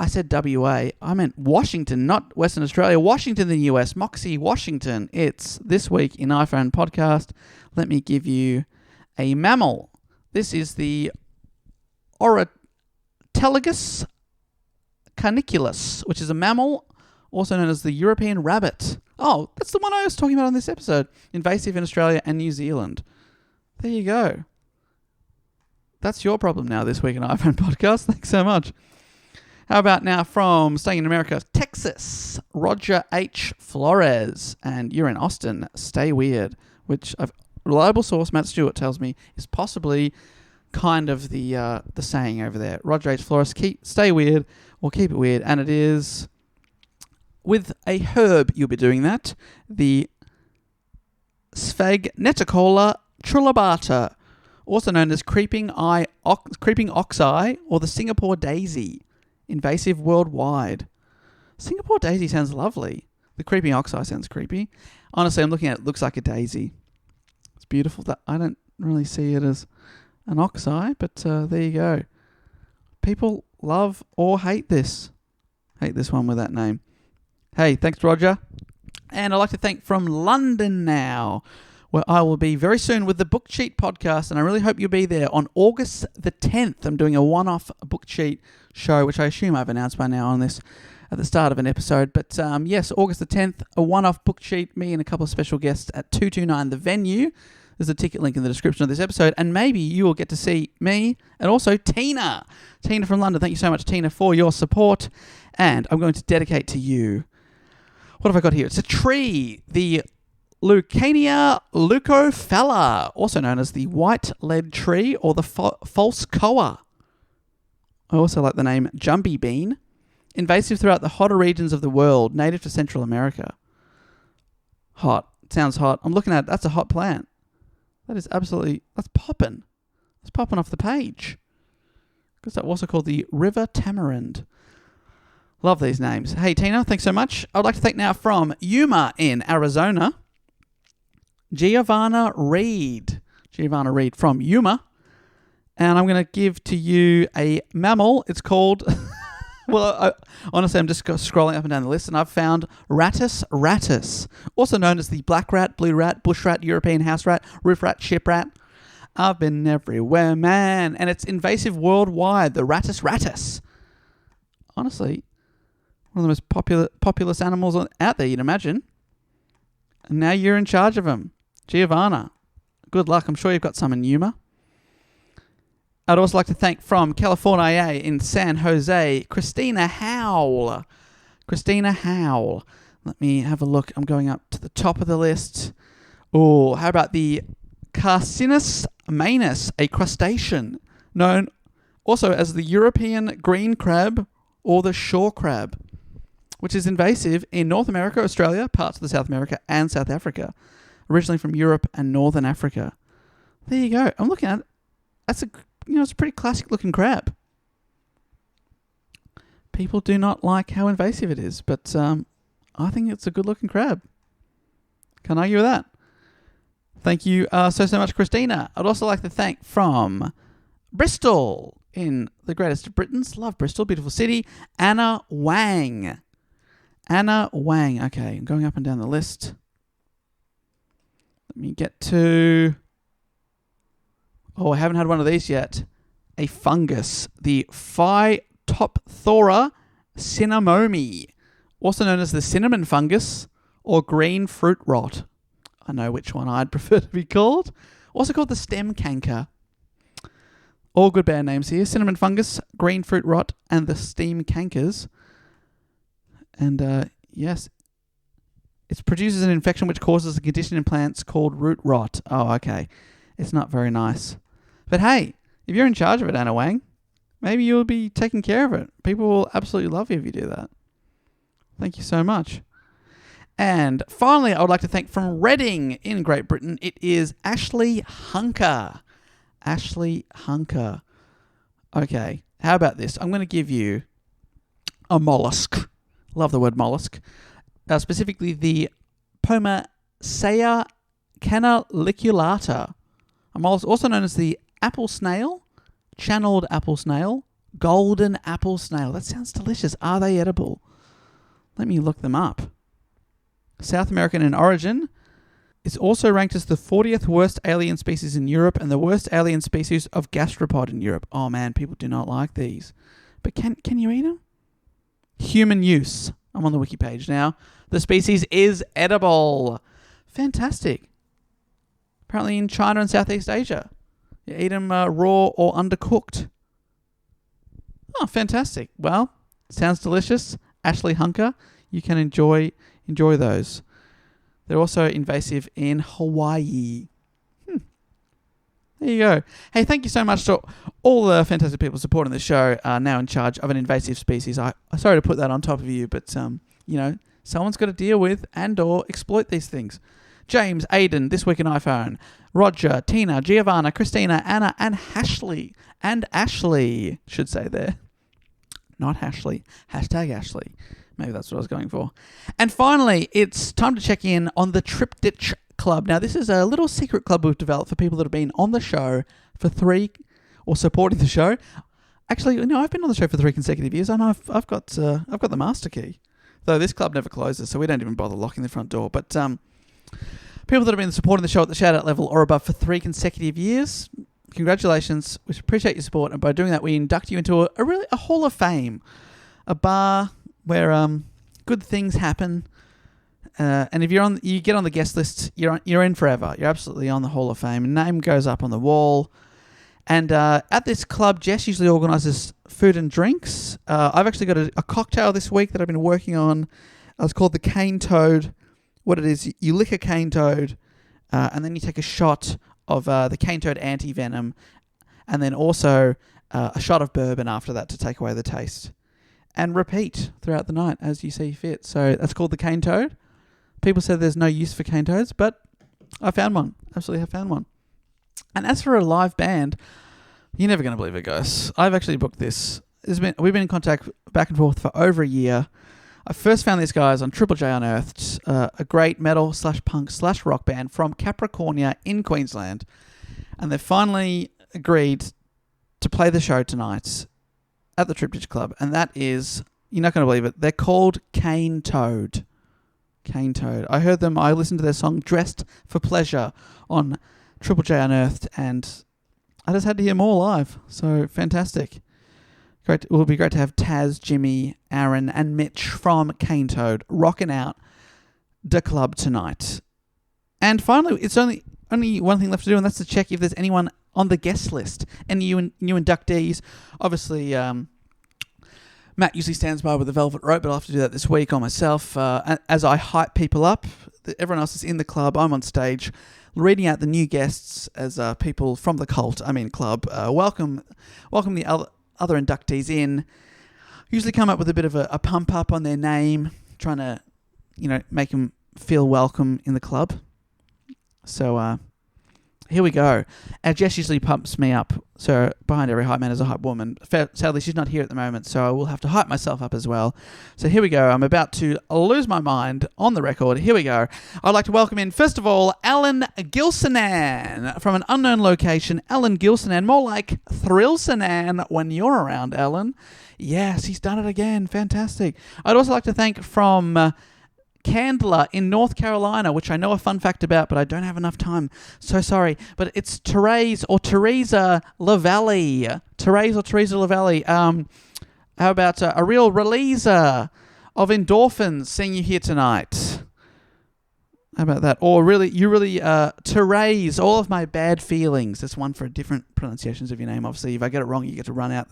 I said WA. I meant Washington, not Western Australia. Washington, the US. Moxie, Washington. It's This Week in iPhone Podcast. Let me give you a mammal. This is the Orotelegus carniculus, which is a mammal, also known as the European rabbit. Oh, that's the one I was talking about on this episode. Invasive in Australia and New Zealand. There you go. That's your problem now, This Week in iPhone Podcast. Thanks so much. How about now from staying in America, Texas, Roger H. Flores. And you're in Austin. Stay weird, which a reliable source, Matt Stewart, tells me is possibly kind of the saying over there. Roger H. Flores, stay weird or keep it weird. And it is with a herb, you'll be doing that. The Sphagneticola trilobata, also known as creeping oxeye or the Singapore daisy, invasive worldwide. Singapore daisy sounds lovely. The creeping oxeye sounds creepy. Honestly, I'm looking at it. It looks like a daisy. It's beautiful. That I don't really see it as an oxeye, but there you go. People love or hate this. Hate this one with that name. Hey, thanks, Roger. And I'd like to thank from London now, where I will be very soon with the Book Cheat podcast, and I really hope you'll be there on August the 10th. I'm doing a one-off Book Cheat show, which I assume I've announced by now on this at the start of an episode. But yes, August the 10th, a one-off Book Cheat, me and a couple of special guests at 229 The Venue. There's a ticket link in the description of this episode, and maybe you will get to see me and also Tina. Tina from London. Thank you so much, Tina, for your support. And I'm going to dedicate to you. What have I got here? It's a tree. The Lucania leucophila, also known as the white lead tree or the false koa. I also like the name Jumpy Bean. Invasive throughout the hotter regions of the world, native to Central America. Hot. Sounds hot. I'm looking at it. That's a hot plant. That is absolutely... That's popping. It's popping off the page. Because that was also called the river tamarind. Love these names. Hey, Tina, thanks so much. I'd like to thank now from Yuma in Arizona, Giovanna Reed. Giovanna Reed from Yuma. And I'm going to give to you a mammal. It's called... honestly, I'm just scrolling up and down the list, and I've found Rattus rattus, also known as the black rat, blue rat, bush rat, European house rat, roof rat, ship rat. I've been everywhere, man. And it's invasive worldwide, the Rattus rattus. Honestly, one of the most populous animals out there, you'd imagine. And now you're in charge of them. Giovanna, good luck. I'm sure you've got some in Yuma. I'd also like to thank from California in San Jose, Christina Howell. Christina Howell. Let me have a look. I'm going up to the top of the list. Oh, how about the Carcinus manus, a crustacean, known also as the European green crab or the shore crab, which is invasive in North America, Australia, parts of the South America, and South Africa, originally from Europe and Northern Africa. There you go. I'm looking at it. That's it's a pretty classic looking crab. People do not like how invasive it is, but I think it's a good looking crab. Can't argue with that. Thank you so much, Christina. I'd also like to thank from Bristol in the greatest of Britons. Love Bristol, beautiful city. Anna Wang. Anna Wang. Okay, I'm going up and down the list. Let me get to... Oh, I haven't had one of these yet. A fungus. The Phytophthora cinnamomi, also known as the cinnamon fungus or green fruit rot. I know which one I'd prefer to be called. Also called the stem canker. All good band names here. Cinnamon fungus, green fruit rot, and the stem cankers. And yes, it produces an infection which causes a condition in plants called root rot. Oh, okay. It's not very nice. But hey, if you're in charge of it, Anna Wang, maybe you'll be taking care of it. People will absolutely love you if you do that. Thank you so much. And finally, I would like to thank from Reading in Great Britain, it is Ashley Hunker. Ashley Hunker. Okay, how about this? I'm going to give you a mollusk. Love the word mollusk. Specifically the Pomacea canaliculata. A mollusk also known as the apple snail, channeled apple snail, golden apple snail. That sounds delicious. Are they edible? Let me look them up. South American in origin. It's also ranked as the 40th worst alien species in Europe and the worst alien species of gastropod in Europe. Oh man, people do not like these. But can you eat them? Human use. I'm on the wiki page now. The species is edible. Fantastic. Apparently in China and Southeast Asia. You eat them raw or undercooked. Oh, fantastic. Well, sounds delicious. Ashley Hunker, you can enjoy those. They're also invasive in Hawaii. There you go. Hey, thank you so much to all the fantastic people supporting the show, now in charge of an invasive species. Sorry to put that on top of you, but, Someone's got to deal with and or exploit these things. James, Aidan, This Week in iPhone, Roger, Tina, Giovanna, Christina, Anna, and Ashley. And Ashley, should say there. Not Ashley. Hashtag Ashley. Maybe that's what I was going for. And finally, it's time to check in on the Triptych Club. Now, this is a little secret club we've developed for people that have been on the show for 3 or supporting the show. Actually, no, I've been on the show for 3 consecutive years, and I've got the master key. Though this club never closes, so we don't even bother locking the front door. But people that have been supporting the show at the shout-out level or above for 3 consecutive years, congratulations. We appreciate your support, and by doing that, we induct you into a hall of fame, a bar where good things happen. And if you get on the guest list, you're in forever. You're absolutely on the hall of fame. Your name goes up on the wall. And at this club, Jess usually organises food and drinks. I've actually got a cocktail this week that I've been working on. It's called the Cane Toad. What it is, you lick a cane toad, and then you take a shot of the cane toad anti-venom, and then also a shot of bourbon after that to take away the taste. And repeat throughout the night as you see fit. So that's called the Cane Toad. People said there's no use for cane toads, but I found one. Absolutely have found one. And as for a live band, you're never going to believe it, guys. I've actually booked this. We've been in contact back and forth for over a year. I first found these guys on Triple J Unearthed, a great metal / punk / rock band from Capricornia in Queensland. And they finally agreed to play the show tonight at the Triptych Club. And that is, you're not going to believe it, they're called Cane Toad. Cane Toad. I heard them, I listened to their song Dressed for Pleasure on Triple J Unearthed, and I just had to hear more live. So fantastic. Great. It will be great to have Taz, Jimmy, Aaron, and Mitch from Cane Toad rocking out the club tonight. And finally, it's only one thing left to do, and that's to check if there's anyone on the guest list. Any new inductees. Obviously, Matt usually stands by with the velvet rope, but I'll have to do that this week on myself. As I hype people up, everyone else is in the club. I'm on stage reading out the new guests as people from the club. Welcome the other inductees in. Usually come up with a bit of a pump up on their name, trying to, make them feel welcome in the club. So here we go. Jess usually pumps me up. So behind every hype man is a hype woman. Sadly, she's not here at the moment, so I will have to hype myself up as well. So here we go. I'm about to lose my mind on the record. Here we go. I'd like to welcome in, first of all, Alan Gilsonan from an unknown location. Alan Gilsonan, more like Thrillsonan when you're around, Alan. Yes, he's done it again. Fantastic. I'd also like to thank from Candler in North Carolina, which I know a fun fact about, but I don't have enough time. So sorry. But it's Therese or Teresa LaValle. Therese or Teresa LaValle. How about a real releaser of endorphins seeing you here tonight? How about that? Or Therese, all of my bad feelings. That's one for different pronunciations of your name. Obviously, if I get it wrong, you get to run out,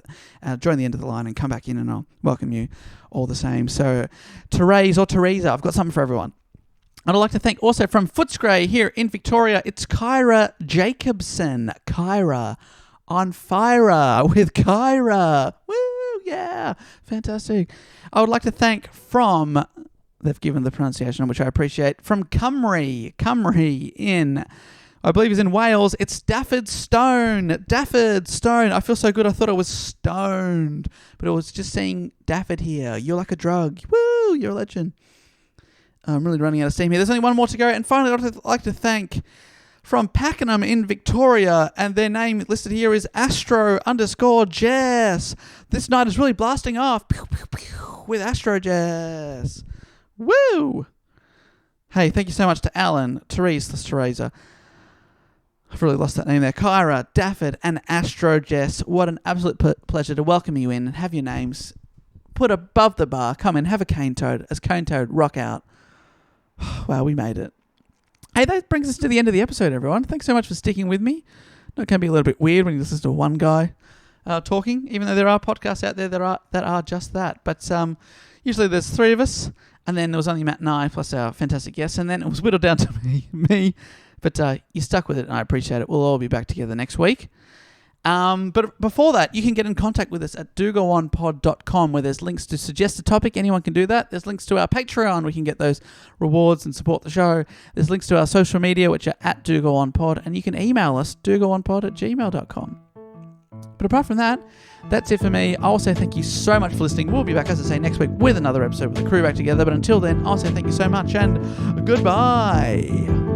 join the end of the line and come back in, and I'll welcome you all the same. So, Therese or Teresa, I've got something for everyone. And I'd like to thank also from Footscray here in Victoria, it's Kyra Jacobson. Kyra on fire with Kyra. Woo, yeah, fantastic. I would like to thank from... They've given the pronunciation, which I appreciate. From Cymru in, I believe he's in Wales. It's Stafford Stone. Dafford Stone. I feel so good. I thought I was stoned, but it was just saying Dafford here. You're like a drug. Woo! You're a legend. I'm really running out of steam here. There's only one more to go. And finally, I'd like to thank from Pakenham in Victoria, and their name listed here is Astro_Jess. This night is really blasting off with Astro Jess. Woo! Hey, thank you so much to Alan, Therese, Teresa. I've really lost that name there. Kyra, Dafford, and Astro Jess. What an absolute pleasure to welcome you in and have your names put above the bar. Come in, have a Cane Toad. As Cane Toad, rock out. Wow, we made it. Hey, that brings us to the end of the episode, everyone. Thanks so much for sticking with me. I know it can be a little bit weird when you listen to one guy talking, even though there are podcasts out there that are just that. But usually there's 3 of us. And then there was only Matt and I, plus our fantastic guests. And then it was whittled down to me. But you stuck with it, and I appreciate it. We'll all be back together next week. But before that, you can get in contact with us at dogoonpod.com, where there's links to suggest a topic. Anyone can do that. There's links to our Patreon. We can get those rewards and support the show. There's links to our social media, which are at dogoonpod. And you can email us, dogoonpod@gmail.com. But apart from that, that's it for me. I'll say thank you so much for listening. We'll be back, as I say, next week with another episode with the crew back together. But until then, I'll say thank you so much and goodbye.